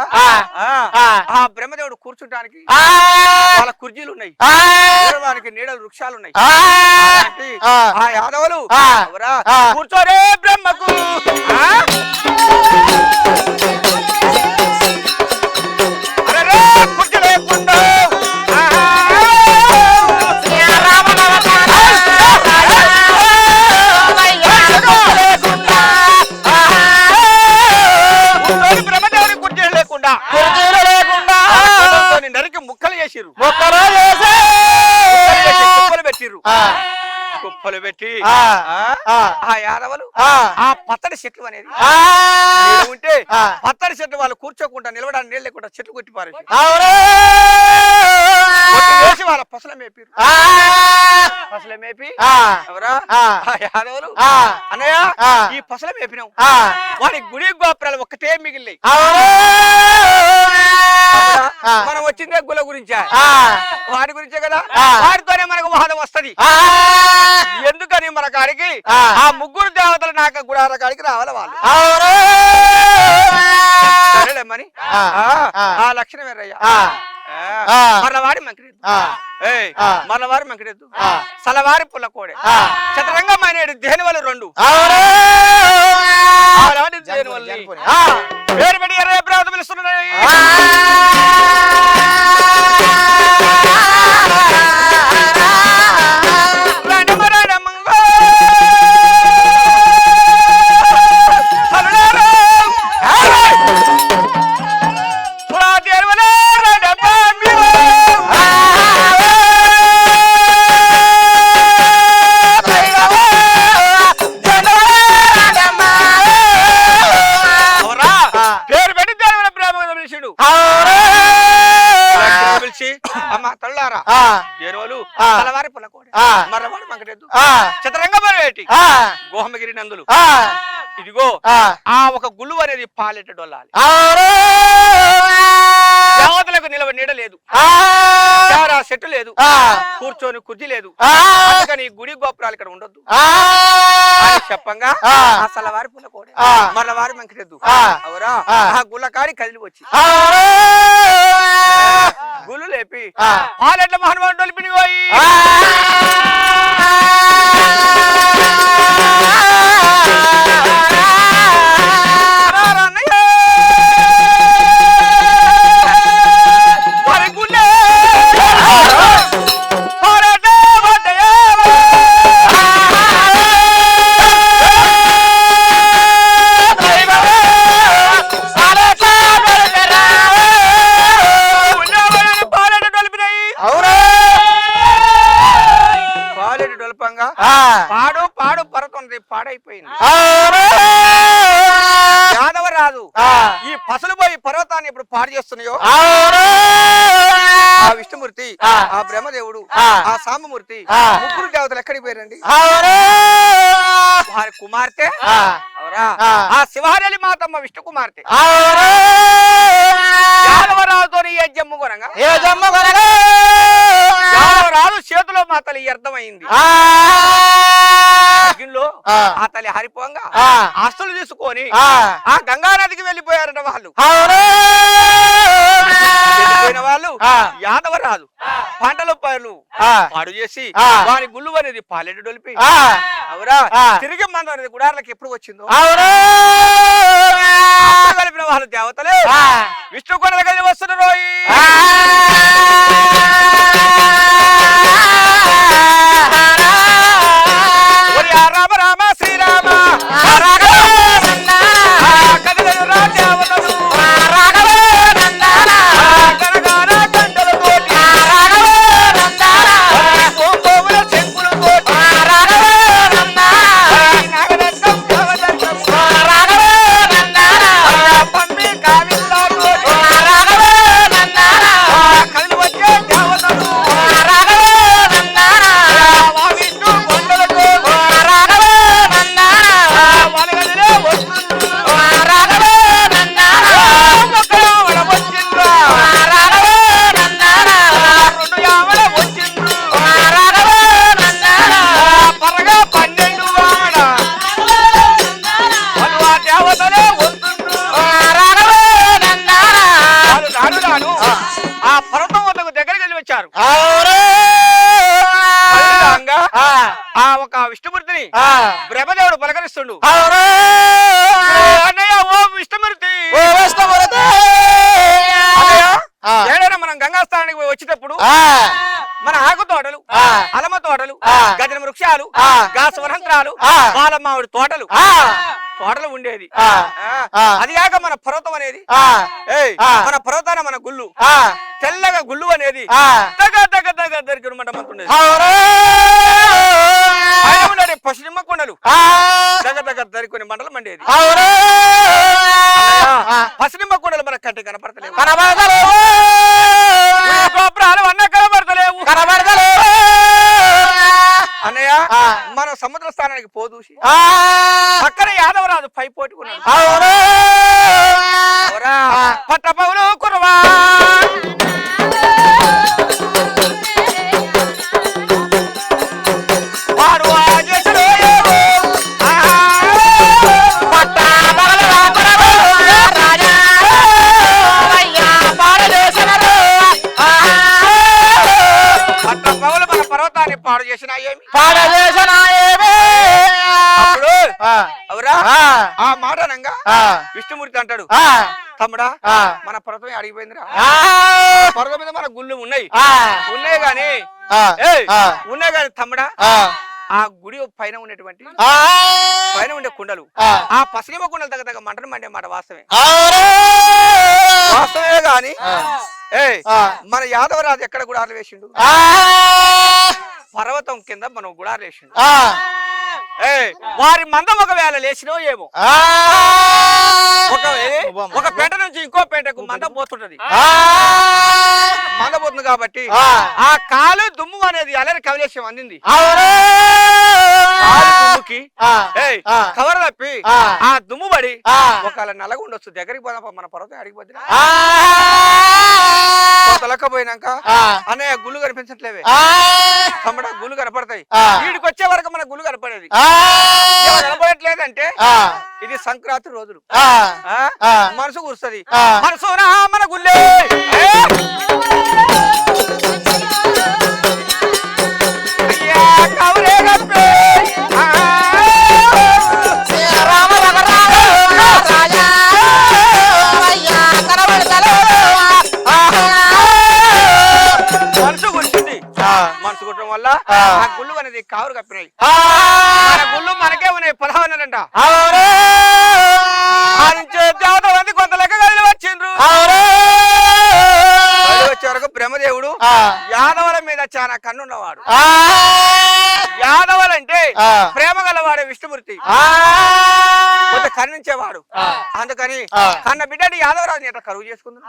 ఆ బ్రహ్మదేవుడు కూర్చుంటానికి వాళ్ళ కుర్జీలు ఉన్నాయి, వారికి నీడలు వృక్షాలు ఉన్నాయి. ఆ యాదవులు కూర్చోరే బ్రహ్మకు కుర్చీ లేకుండా నరికి ముక్కలు చేసిర్రు, కుప్పలు పెట్టిర్రు. కుప్పలు పెట్టి ఆ యాదవులు ఆ పచ్చడి చెట్లు అనేది ఉంటే పచ్చడి చెట్లు వాళ్ళు కూర్చోకుండా నిలవడానికి నీళ్ళు లేకుండా చెట్లు కొట్టి పారేసి వాళ్ళ పసల మేపిర్రు. పసల మేపి ఎవరా యాదవులు అన్నయ్య ఈ పసల మేపినాం వాడి గుడి గోపురాలు ఒక్కటే మిగిలినాయి. మనం వచ్చిందే గుల గురించా, వాడి గురించే కదా, వాడితోనే మనకు వాదం వస్తది. ఎందుకని మన కాడికి ఆ ముగ్గురు దేవతలు నాకు గుడార కాడికి రావాలి వాళ్ళు. సరేలేమని ఆ లక్షణం వేరయ్యా మరలవాడి మంకిరెద్దు, మరలవారి మంకిరెద్దు, సలవారి పుల్లకోడే, చతురంగమైన దేనివలు 2 పేరు పెట్టి ఎర్ర పిలుస్తున్నాయి. చతురంగమేటి గోహమగిరి నందులు ఇదిగో ఆ ఒక గుళ్ళు అనేది పాలెట డొల్లాలి. దేవతలకు నిలవ నీడ లేదు, చెట్టు లేదు, కూర్చొని కుర్జీ లేదు, అందుకని గుడి గోపురాలు ఇక్కడ ఉండొద్దు చెప్పంగా ఆ సలవారి పుల్లకోడే మరలవారి మంకిరెద్దు అవరా ఆ గుళ్ళకాడి కదిలి వచ్చి గుళ్ళు లేపి పాలెట్ల మహనుమాను డొలిపిని పోయి పాడు పాడు పరతుంది పాడైపోయింది. యాదవ రాదు ఈ పసలు పోయి పర్వతాన్ని ఇప్పుడు పాడు చేస్తున్నాయో ఆ విష్ణుమూర్తి ఆ బ్రహ్మదేవుడు ఆ సాంబమూర్తి ముగ్గురు దేవతలు ఎక్కడికి పోయారండి? వారి కుమార్తె ఆ శివారెలి మాతమ్మ విష్ణు కుమార్తె యాదవరాజుతో ఏ జమ్ము కొనగా యాదవరాజు చేతిలో మా తల్లి అర్థమైంది. ఆ తల్లి హరిపోంగా ఆస్తులు తీసుకొని ఆ గంగా నదికి వెళ్ళిపోయారట వాళ్ళు. వాళ్ళు యాదవరాజు పంటల పనులు పాడు చేసి వారి గుళ్ళు అనేది పాలెడు డొలిపి అవురా తిరిగి మంద అనేది గుడార్లకు ఎప్పుడు వచ్చిందో కలిపిన వాళ్ళు దేవతలే విష్ణు కొనల కలిసి వస్తున్నారు. రామ రామ శ్రీరామ కదిలి వచ్చే దేవతలు ఆ ఒక విష్ణుమూర్తిని బ్రహ్మదేవుడు పలకరిస్తుండు. అన్నయ్య ఓ విష్ణుమూర్తి, ఏడైనా మనం గంగా స్థానానికి పోయి వచ్చేటప్పుడు మన ఆకు తోటలు, అలమ తోటలు, గజన వృక్షాలు, గాసవరంధ్రాలు, బాలమావిడి తోటలు ఉండేది. అది కాక మన పర్వతం అనేది, మన పర్వతాన మన గుళ్ళు తెల్లగా గుళ్ళు అనేది మంటుండేది. పశ్చిమ కొండలు దగ్గర దరికొని మండలం మండేది. పశ్చిమ కొండలు మన కంటి కనపడతలేవు, గోపురాలు అన్న కనబడతలేవు అన్నయ్య. మన సముద్ర స్థానానికి పోదూసి అక్కడ యాదవరాజు పై పోటుకున్నాడు. పట్టపౌలు కురవా వాడు పట్టపౌలు మన పర్వతాన్ని పాడు చేసిన అవురా ఆ మాట అనగా విష్ణుమూర్తి అంటాడు, తమ్ముడా మన పర్వతమే అడిగిపోయిందిరా. పర్వతం మీద మన గుళ్ళు ఉన్నాయి గాని తమ్ముడా ఆ గుడి పైన ఉండేటువంటి పైన ఉండే కుండలు ఆ పశ్చిమ కుండలు తగ్గ మంటను మండే మాట వాస్తవమే గాని మన యాదవరాజు ఎక్కడ గుడార్లు వేసిండు? పర్వతం కింద మనం గుడార్లు వేసిండు. వారి మందం ఒకవేళ లేచినో ఏమో, ఒక పేట నుంచి ఇంకో పేటకు మందం పోతుంటది. మంద పోతుంది కాబట్టి ఆ కాలు దుమ్ము అనేది అలరి కవిలేశం అందింది. కవర్ తప్పి ఆ దుమ్ము పడి ఒకవేళ నల్లగుండొచ్చు. దగ్గరికి పోదా మన పర్వతం అడిగిపోద్ది. తొలకపోయినాక అన్నయ్య గుళ్ళు కనిపించట్లేవే తమ్ముడా, గుళ్ళు కనపడతాయి. వీడికి వచ్చే వరకు మన గుళ్ళు కనపడేది. కనపడట్లేదంటే ఇది సంక్రాంతి రోజులు మనసు కూర్స్తుంది. మనసు మన గుళ్ళే మనసు కుట్టడం వల్ల ఆ గుళ్ళు అనేది కావురు కప్పినాయి. మన గుళ్ళు మనకే ఉన్నాయి 11 దేవతలు కొంత లెక్క కలిసి వచ్చిండ్రు. వచ్చే వరకు బ్రహ్మదేవుడు యాదవుల మీద చాలా కన్నున్నవాడు. యాదవులంటే ప్రేమ గలవాడే విష్ణుమూర్తి, కొంత కరుణించేవాడు. అందుకని కన్న బిడ్డని యాదవరాజుని ఎట్లా కరువు చేసుకుంది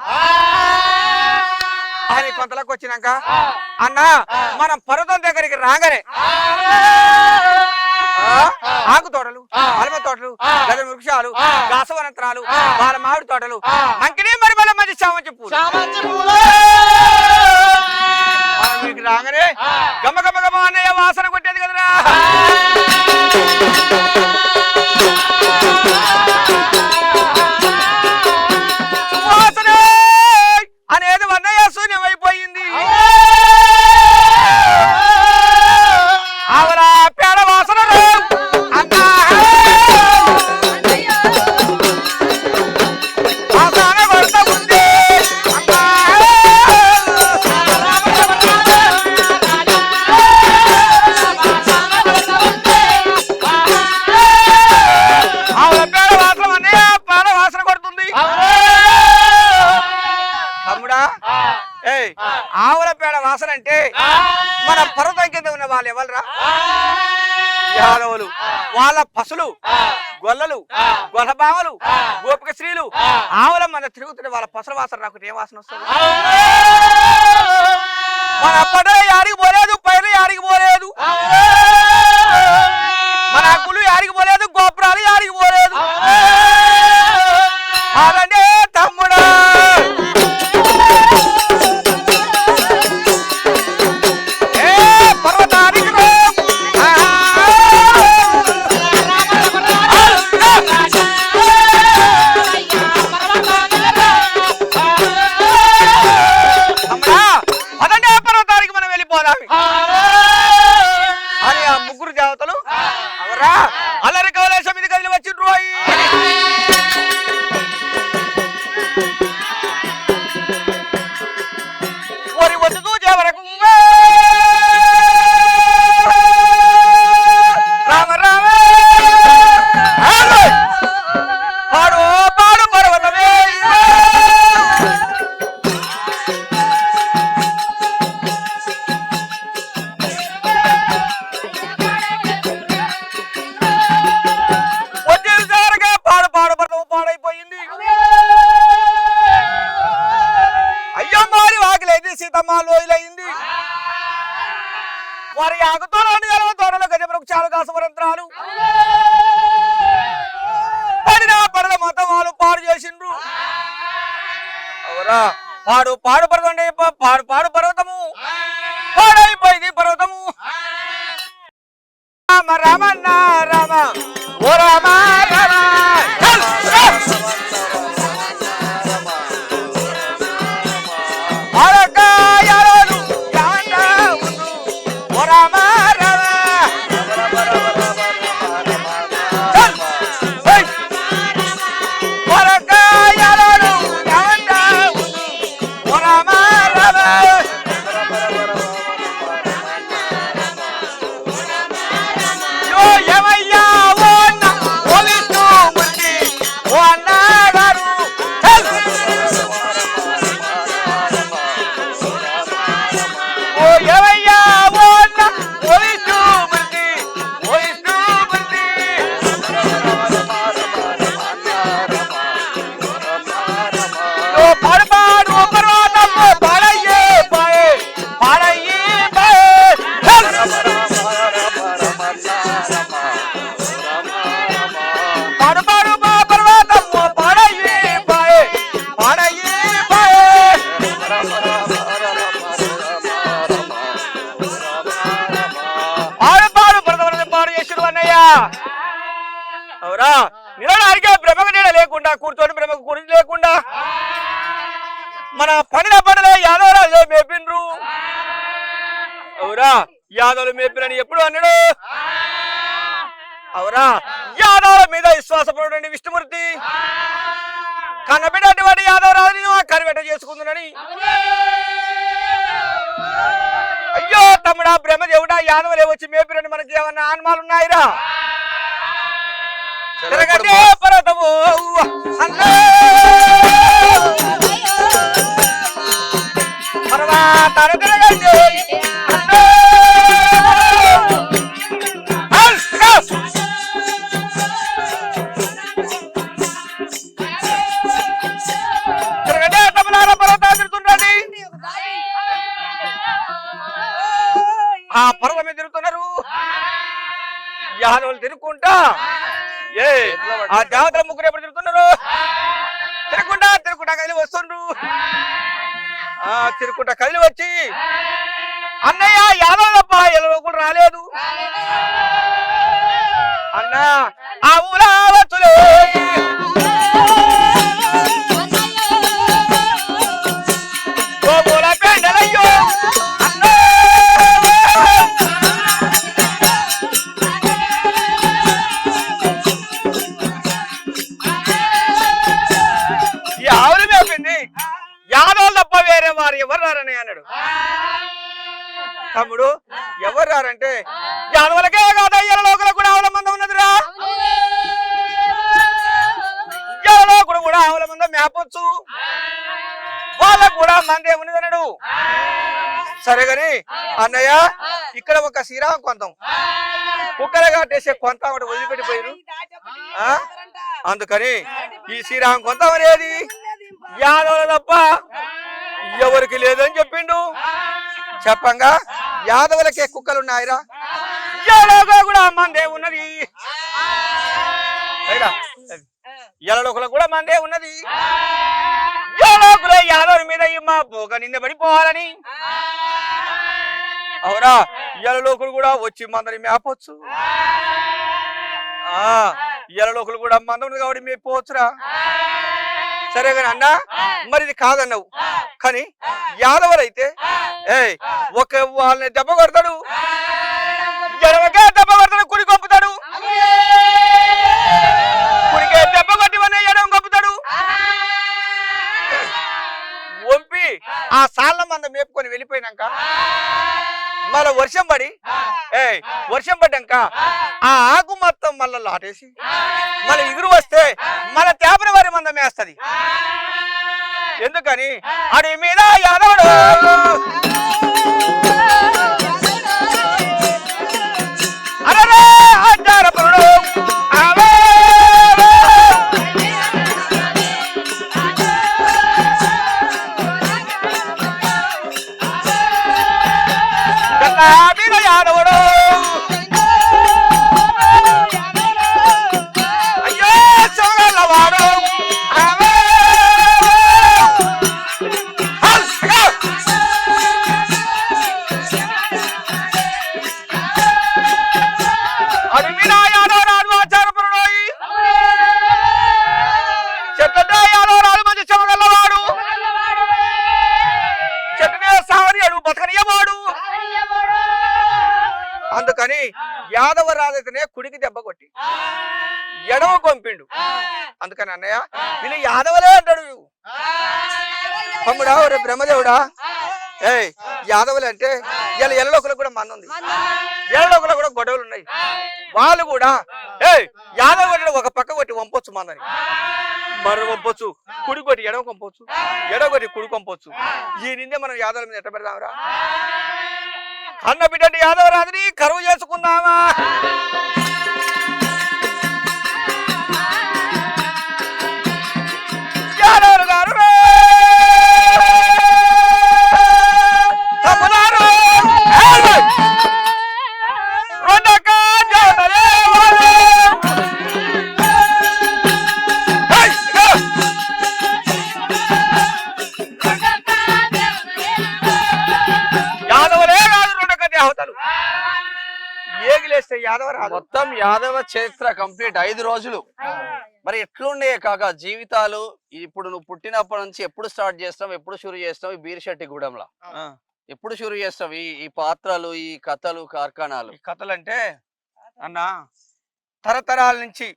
అని కొంతలకు వచ్చినాక అన్న మనం పర్వతం దగ్గరికి రాగానే ఆకు తోటలు, అలమ తోటలు, గజ వృక్షాలు, గాసవనంతరాలు, బాల మామిడి తోటలు, మంకిని మరి మంచి చామంతి పూలు మీకు రాగానే గమ్మ గమ్మ గమ్మ అన్నయ్య వాసన కొట్టేది కదరా. అనేది అన్నయ్య శూన్యమైపోయింది. ఆవల పేడ వాసన ఆవుల పేడ వాసన అంటే మన పర్వతం కింద ఉన్న వాళ్ళు ఎవరురా? యాదవులు. వాళ్ళ పసులు, గొల్లలు, గొల్లబావలు, గోపిక స్త్రీలు ఆవుల మన తిరుగుతుంటే వాళ్ళ పసుల వాసన రాకుంటే ఏ వాసన వస్తుంది? మన పడే యాడికి పోలేదు, పైన యాడికి పోలేదు, మన గుళ్ళు యాడికి పోలేదు, గోపురాలు యాడికి పోలేదు. అలాంటే తమ్ముడా అని ముగ్గురు దేవతలు అవరా అల్లరి కవలేశం ఇది కదిలి వచ్చిండ్రు ఒరి వచ్చి చూచే వరకు రామ రామ పాడు పాడు పర్వతమే వచ్చేసరిగా పాడు పాడు పర్వతం పాడైపోయింది అయ్యమ్మారి వాకిలైంది సీతమ్మ లోయలైంది వారి ఆకుతోనే తోటలో గజములకు చాలు కాసవరంత్రాలు పడిన పడల మొత్తం వాళ్ళు పాడు చేసిండ్రు అవరా పాడు పాడు పర్వతం పాడు పాడు పర్వతము పాడైపోయింది పర్వతము రామ రామన్న రామ ఓ రామ రామ అవురా నిలడానికి బ్రహ్మకు నీడ లేకుండా కూర్చొని బ్రహ్మకు గురించి లేకుండా మన పడిన పడలే యాదవరాజు మేపిండ్రు అవురా యాదవులు మేపినని ఎప్పుడు అన్నాడు అవురా యాదవుల మీద విశ్వాసపడు విష్ణుమూర్తి కన్నబిడ్డటువంటి యాదవరాజుని కరివెట చేసుకుందని అయ్యో తమ్ముడా బ్రహ్మదేవుడా యాదవులే వచ్చి మేపిరని మనకి ఏమన్నా ఆన్మాలున్నాయిరా తిరగటే పర్వతము పర్వతాలు తిరగండి తిరగటే తమలార పర్వతాలు తిరుగుతుండండి ఆ పర్వతం మీద తిరుగుతున్నారు యాదవులు తిరుగుకుంటా ఆ దేవతల ముగ్గురు ఎప్పుడు తిరుగుతున్నారు తిరుగుకుంటా తిరుగుకుంటా కదిలి వస్తుండ్రు తిరుగుకుంటా కదిలి వచ్చి అన్నయ్య యాదవ్ తప్ప ఎలాగో కూడా రాలేదు అన్న ఆ ఊరా వచ్చులే పెండలయ్యో ఆవులు మేపింది యాదవులు తప్ప వేరే వారు ఎవరు రారని అన్నాడు తమ్ముడు ఎవరు రారంటే యాదవులకే కాదా ఎలలోకులకు కూడా ఆవుల మంద ఉన్నదిరా ఎలలోకుడు కూడా ఆవుల మంద మేపొచ్చు వాళ్ళకు కూడా మందే ఉన్నది అన్నాడు సరే గాని అన్నయ్య ఇక్కడ ఒక శ్రీరామ కొంతం కుక్కలు కట్టేసే కొంత ఒకటి వదిలిపెట్టిపోయారు అందుకని ఈ శ్రీరామ కొంతం అనేది యాదవుల తప్ప ఎవరికి లేదని చెప్పిండు చెప్పంగా యాదవులకే కుక్కలున్నాయిరా ఎలలోగా కూడా మందే ఉన్నది ఎలలోకుల కూడా మందే ఉన్నది ఎలలోకుల యాదవుల మీద మా పోగ నింద పడిపోవాలని అవునా ఎలలోకులు కూడా వచ్చి మందని మేపొచ్చు ఎలలోకులు కూడా మంద ఉంది కాబట్టి మేపోవచ్చురా సరే కానీ అన్నా మరి ఇది కాదన్నావు కానీ యాదవులైతే ఒక వాళ్ళని దెబ్బ కొడతాడు ఎడమకే దెబ్బ కొడతాడు ఆ ఆకు మొత్తం మళ్ళీ లాటేసి మళ్ళీ ఎగురు వస్తే మన తేపని వారి మందం వేస్తది. ఎందుకని అడి మీద యాదవుడు అరే ఆచారపురుడు మీద యాదవుడు అయ్యో సోగల్లవాడు అది మీద యాదవ రాజు ఆచారపురుడు చెట్ల యాదవ రాజు మంచి సోగల్లవాడు చెట్టు మీద సావని అడుగు బతకనియవాడు. అందుకని యాదవ రాజైతేనే కుడికి దెబ్బ కొట్టి ఎడవ పంపిండు. అందుకని అన్నయ్య నేను యాదవలే అంటాడు. తమ్ముడా ఒరే బ్రహ్మదేవుడా, యాదవులు అంటే ఇలా ఎల్లలోకులకు కూడా మంది ఉంది, ఎల్లలోకులకు కూడా గొడవలు ఉన్నాయి. వాళ్ళు కూడా యాదవ కొట్టి ఒక పక్క కొట్టి వంపొచ్చు మందని, మరో వంపొచ్చు, కుడి కొట్టి ఎడవ కొంపొచ్చు, ఎడవ కొట్టి కుడి కొంపొచ్చు. ఈ నిందే మనం యాదవుల మీద ఎట్ట పెడదాంరా? అన్న బిడ్డ యాదవరాజుని కరువు చేసుకుందామా? యాదవులు గారు ఏగిలేస్తే యాదవరాజు మొత్తం యాదవ చరిత్ర కంప్లీట్ 5 రోజులు. మరి ఎట్లుండే కాక జీవితాలు? ఇప్పుడు నువ్వు పుట్టినప్పటి నుంచి ఎప్పుడు స్టార్ట్ చేస్తావు, ఎప్పుడు షురు చేస్తావు? ఈ బీర్శెట్టి గూడెంలో ఎప్పుడు షురు చేస్తావు ఈ పాత్రలు, ఈ కథలు, కార్ఖానాలు? ఈ కథలు అంటే అన్న తరతరాల నుంచి,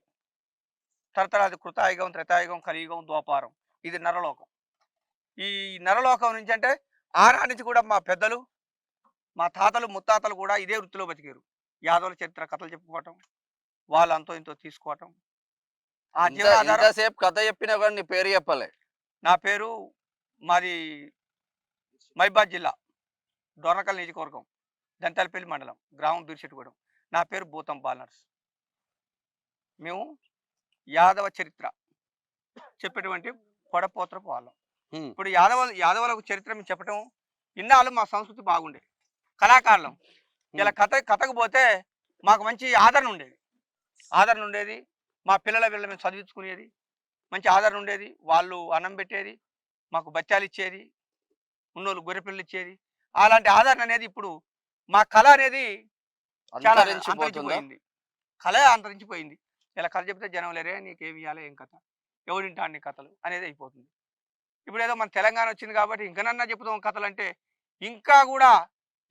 తరతరాలు కృతాయుగం, త్రేతాయుగం, కలియుగం, ద్వాపారం, ఇది నరలోకం. ఈ నరలోకం నుంచి అంటే ఆనాటి నుంచి కూడా మా పెద్దలు, మా తాతలు, ముత్తాతలు కూడా ఇదే వృత్తిలో బతికారు. యాదవుల చరిత్ర కథలు చెప్పుకోవటం, వాళ్ళు అంతో ఇంతో తీసుకోవటం. ఆ ఎంతసేపు కథ చెప్పినా కూడా నీ పేరు చెప్పలే. నా పేరు, మాది మైబాద్ జిల్లా డోర్నకల్ నియోజకవర్గం, దంతాలపల్లి మండలం, గ్రామం బీర్శెట్టిగూడెం. నా పేరు భూతం బాలనర్స్. మేము యాదవ చరిత్ర చెప్పేటువంటి పొడపోత్రపు వాళ్ళం. ఇప్పుడు యాదవులకు చరిత్ర మేము చెప్పటం ఇన్నాళ్ళు మా సంస్కృతి బాగుండే కళాకారులం. ఇలా కథకు పోతే మాకు మంచి ఆదరణ ఉండేది. మా పిల్లల మేము చదివించుకునేది, మంచి ఆదరణ ఉండేది. వాళ్ళు అన్నం పెట్టేది, మాకు బచ్చాలు ఇచ్చేది, ఉన్నోళ్ళు గొర్రె పిల్లలు ఇచ్చేది. అలాంటి ఆదరణ అనేది ఇప్పుడు మా కళ అనేది చాలా అంతరించిపోయింది. కళ అంతరించిపోయింది. ఇలా కథ చెప్తే జనం లేరే, నీకేమి ఇవ్వాలి, ఏం కథ, ఎవరింటా నీ కథలు అనేది అయిపోతుంది. ఇప్పుడు ఏదో మన తెలంగాణ వచ్చింది కాబట్టి ఇంకనన్నా చెప్తాం కథలు అంటే, ఇంకా కూడా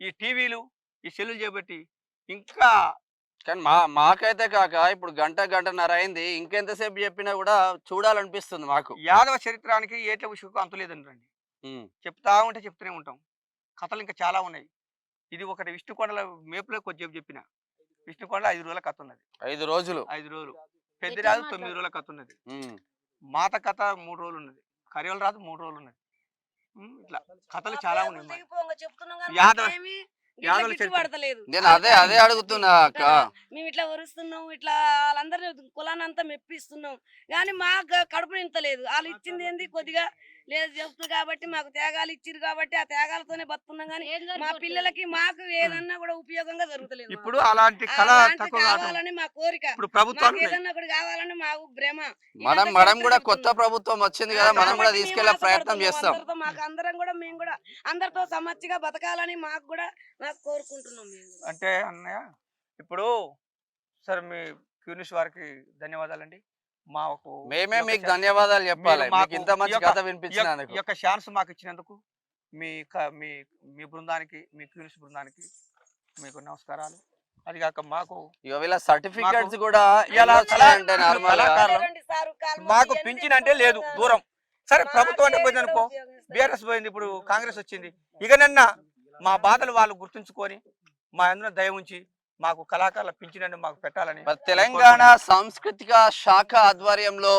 ఈ టీవీలు, ఈ సెల్లులు చేపట్టి ఇంకా. కానీ మాకైతే కాక ఇప్పుడు గంటన్నర అయింది, ఇంకెంతసేపు చెప్పినా కూడా చూడాలనిపిస్తుంది మాకు. యాదవ చరిత్రానికి ఏట్ల విషయం అంతులేదని రండి, చెప్తా ఉంటే చెప్తూనే ఉంటాం. కథలు ఇంకా చాలా ఉన్నాయి. ఇది ఒకటి విష్ణుకొండల మేపులో కొద్దిసేపు చెప్పిన. విష్ణుకొండ 5 రోజుల కథ ఉన్నది. 5 రోజులు. పెద్దిరాజు 9 రోజుల కథ ఉన్నది. మాత కథ 3 రోజులు ఉన్నది. కరివల రాజు 3 రోజులు ఉన్నది. ఇట్లా కథలు చాలా ఉన్నాయి. నేను అదే అడుగుతున్నా అక్క. మేము ఇట్లా వరుస్తున్నాం, ఇట్లా వాళ్ళందరినీ కులాన్ని అంతా మెప్పిస్తున్నాం, కానీ మాకు కడుపు నింతలేదు. వాళ్ళు ఇచ్చింది ఏంది కొద్దిగా లేదు చెప్తుంది కాబట్టి, మాకు త్యాగాలు ఇచ్చిరు కాబట్టి ఆ త్యాగాలతోనే బతున్నాం. కానీ మా పిల్లలకి మాకు ఏదన్నా కూడా ఉపయోగంగా జరుగుతలేదు. ఇప్పుడు అలాంటి కావాలని మా కోరిక, ఏదన్నా కూడా కావాలని మా భ్రమ. మనం కూడా కొత్త ప్రభుత్వం వచ్చింది కదా, మనం కూడా తీసుకెళ్లే ప్రయత్నం చేస్తాం. మాకు అందరం కూడా, మేము కూడా అందరితో సమచ్చిగా బతకాలని మాకు కూడా కోరుకుంటున్నాం. అంటే అన్నయ్య ఇప్పుడు సరే, మీ క్యూనిస్ వారికి ధన్యవాదాలండి. మేమే మీకు ధన్యవాదాలు చెప్పాలి, మీకు ఇంత మంచి కథ వినిపించినందుకు. ఈ యొక్క ఛాన్స్ మాకు ఇచ్చినందుకు మీ బృందానికి, మీ క్యూనిస్ బృందానికి మీకు నమస్కారాలు. అది కాక మాకు వీళ్ళ సర్టిఫికెట్స్ కూడా మాకు పింఛన్ అంటే లేదు, దూరం. సరే ప్రభుత్వం అంటే పోయింది అనుకో, బీఆర్ఎస్ పోయింది, ఇప్పుడు కాంగ్రెస్ వచ్చింది. ఇక నిన్న మా బాధలు వాళ్ళు గుర్తుంచుకొని మా అందరూ దయ ఉంచి మాకు కళాకారుల పింఛనని మాకు పెట్టాలని మరి తెలంగాణ సాంస్కృతిక శాఖ ఆధ్వర్యంలో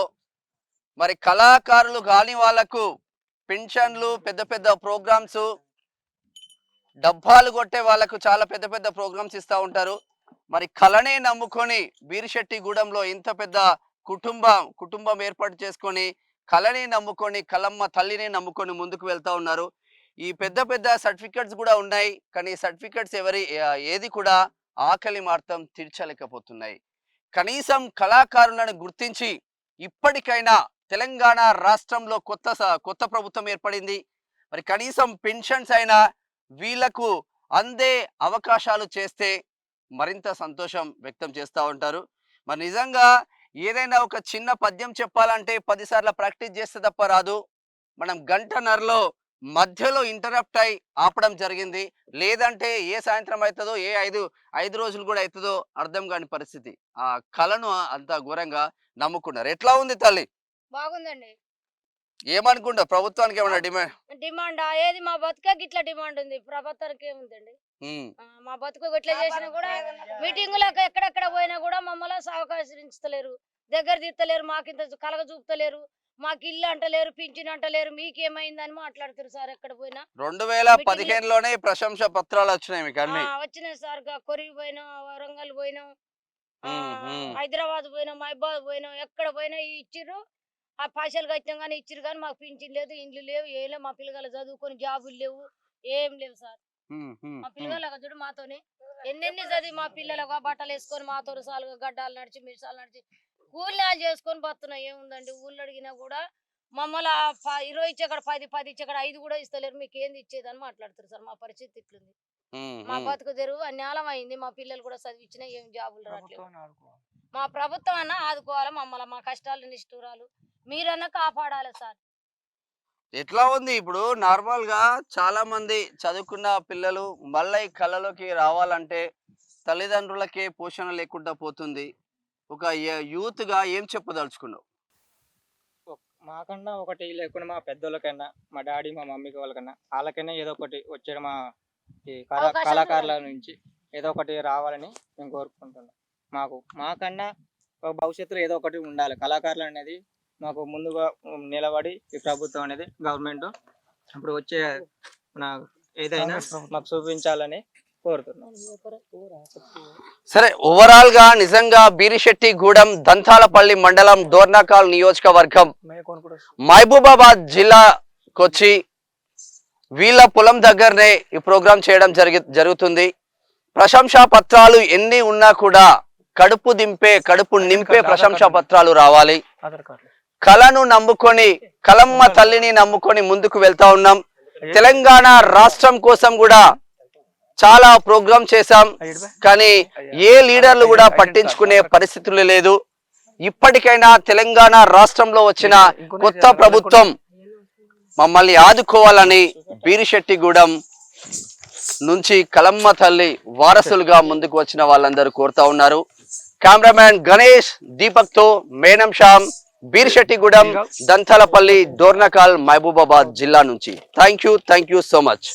మరి కళాకారులు కాని వాళ్లకు పెన్షన్లు, పెద్ద పెద్ద ప్రోగ్రామ్స్, డబ్బాలు కొట్టే వాళ్ళకు చాలా పెద్ద పెద్ద ప్రోగ్రామ్స్ ఇస్తూ ఉంటారు. మరి కళనే నమ్ముకొని బీరిశెట్టిగూడెంలో ఇంత పెద్ద కుటుంబం ఏర్పాటు చేసుకొని కళని నమ్ముకొని కళమ్మ తల్లిని నమ్ముకొని ముందుకు వెళ్తా ఉన్నారు. ఈ పెద్ద పెద్ద సర్టిఫికెట్స్ కూడా ఉన్నాయి, కానీ సర్టిఫికెట్స్ ఏది కూడా ఆకలి మార్తం తీర్చలేకపోతున్నాయి. కనీసం కళాకారులను గుర్తించి ఇప్పటికైనా తెలంగాణ రాష్ట్రంలో కొత్త ప్రభుత్వం ఏర్పడింది. మరి కనీసం పెన్షన్స్ అయినా వీళ్లకు అందే అవకాశాలు చేస్తే మరింత సంతోషం వ్యక్తం చేస్తూ ఉంటారు. మరి నిజంగా ఏదైనా ఒక చిన్న పద్యం చెప్పాలంటే 10 సార్లు ప్రాక్టీస్ చేస్తే తప్ప రాదు. మనం గంటన్నరలో మధ్యలో ఇంటరప్ట్ అయి ఆపడం జరిగింది. లేదంటే ఏ సాయంత్రం అవుతుందో, ఏ ఐదు రోజులు కూడా అవుతుందో అర్థం కాని పరిస్థితి. ఆ కళను అంత ఘోరంగా నమ్ముకున్నారు. ఎట్లా ఉంది తల్లి? బాగుందండి. ఏమనుకుంటావు? ప్రభుత్వానికి ఏమన్నా డిమాండ్ ఏది? మా బతుకే గిట్లా డిమాండ్ ఉంది, ప్రభుత్వానికి ఏముందండి? మా బతుకు ఇట్లా చేసినా కూడా మీటింగులకు ఎక్కడెక్కడ పోయినా కూడా మమ్మల్ని సహకరించలేరు, దగ్గర తీస్తలేరు, మాకింత కలగ చూపుతలేరు, మాకు ఇల్లు అంటలేరు, పింఛన్ అంటలేరు. మీకేమైందని మాట్లాడుతారు సార్. ఎక్కడ పోయినా 2015లోనే ప్రశంస పత్రాలు వచ్చినాయి మీకు అన్ని? వచ్చినాయి సార్. కొరివి పోయినాం, వరంగల్ పోయినాం, హైదరాబాద్ పోయినాం, మహబాద్ పోయినాం, ఎక్కడ పోయినా ఇచ్చిర్రు. ఆ పైసలు కట్టినాం కానీ ఇచ్చిర్రు, కానీ మాకు పింఛన్ లేదు, ఇండ్లు లేవు, ఏం లేవు. మా పిల్లగాళ్ళు చదువుకొని జాబులు లేవు, ఏం లేవు సార్. మా పిల్లగాళ్ళ చూడు మాతోని ఎన్నెన్ని చదివి మా పిల్లలకు బట్టలు వేసుకొని మాతో సాలుగా గడ్డాలు నడిచి మిర్సాలు నడిచి కూలినాలు చేసుకొని బతున్నాం. ఏముందండి, ఊళ్ళో అడిగినా కూడా మమ్మల్ని 20 ఇచ్చేక్కడ 10 ఇచ్చేక్కడ 5 కూడా ఇస్తలేరు. మీకు ఏంది ఇచ్చేదని మాట్లాడుతారు సార్. మా పరిస్థితి ఇట్లుంది. మా బతుకు తెరువు అన్యాలం అయింది. మా పిల్లలు కూడా చదివించినా ఏం జాబులు రావట్లేదు. మా ప్రభుత్వం అన్నా ఆదుకోవాలి మమ్మల్ని. మా కష్టాలు నిష్ఠూరాలు మీరన్నా కాపాడాలి సార్. ఎట్లా ఉంది ఇప్పుడు? నార్మల్ గా చాలా మంది చదువుకున్న పిల్లలు మళ్ళీ కళలోకి రావాలంటే తల్లిదండ్రులకే పోషణ లేకుండా పోతుంది. ఒక యూత్ గా ఏం చెప్పదలుచుకున్నావు? మాకన్నా ఒకటి లేకుండా మా పెద్దోళ్ళకైనా, మా డాడీ మా మమ్మీకి వాళ్ళకన్నా వాళ్ళకైనా ఏదో ఒకటి వచ్చే మా ఈ కళాకారుల నుంచి ఏదో ఒకటి రావాలని మేము కోరుకుంటున్నాం. మాకన్నా భవిష్యత్తులో ఏదో ఒకటి ఉండాలి. కళాకారులు అనేది మాకు ముందుగా నిలబడి ఈ ప్రభుత్వం అనేది గవర్నమెంట్ ఇప్పుడు వచ్చే ఏదైనా మాకు చూపించాలని కోరుతున్నాం. సరే, ఓవరాల్ గా నిజంగా బీరిశెట్టిగూడెం దంతాలపల్లి మండలం దోర్నాకాల్ నియోజకవర్గం మహబూబాబాద్ జిల్లాకొచ్చి వీళ్ళ పొలం దగ్గరనే ఈ ప్రోగ్రాం చేయడం జరుగుతుంది. ప్రశంసా పత్రాలు ఎన్ని ఉన్నా కూడా కడుపు నింపే ప్రశంసా పత్రాలు రావాలి. కళను నమ్ముకొని కళమ్మ తల్లిని నమ్ముకొని ముందుకు వెళ్తా ఉన్నాం. తెలంగాణ రాష్ట్రం కోసం కూడా చాలా ప్రోగ్రాం చేశాం, కానీ ఏ లీడర్లు కూడా పట్టించుకునే పరిస్థితులు లేదు. ఇప్పటికైనా తెలంగాణ రాష్ట్రంలో వచ్చిన కొత్త ప్రభుత్వం మమ్మల్ని ఆదుకోవాలని బీరిశెట్టిగూడెం నుంచి కళమ్మ తల్లి వారసులుగా ముందుకు వచ్చిన వాళ్ళందరూ కోరుతా ఉన్నారు. కెమెరామ్యాన్ గణేష్, దీపక్ తో మేనం శ్యామ్, బీరిశెట్టిగూడెం దంతాలపల్లి దోర్నకాల్ మహబూబాబాద్ జిల్లా నుంచి. Thank you so much.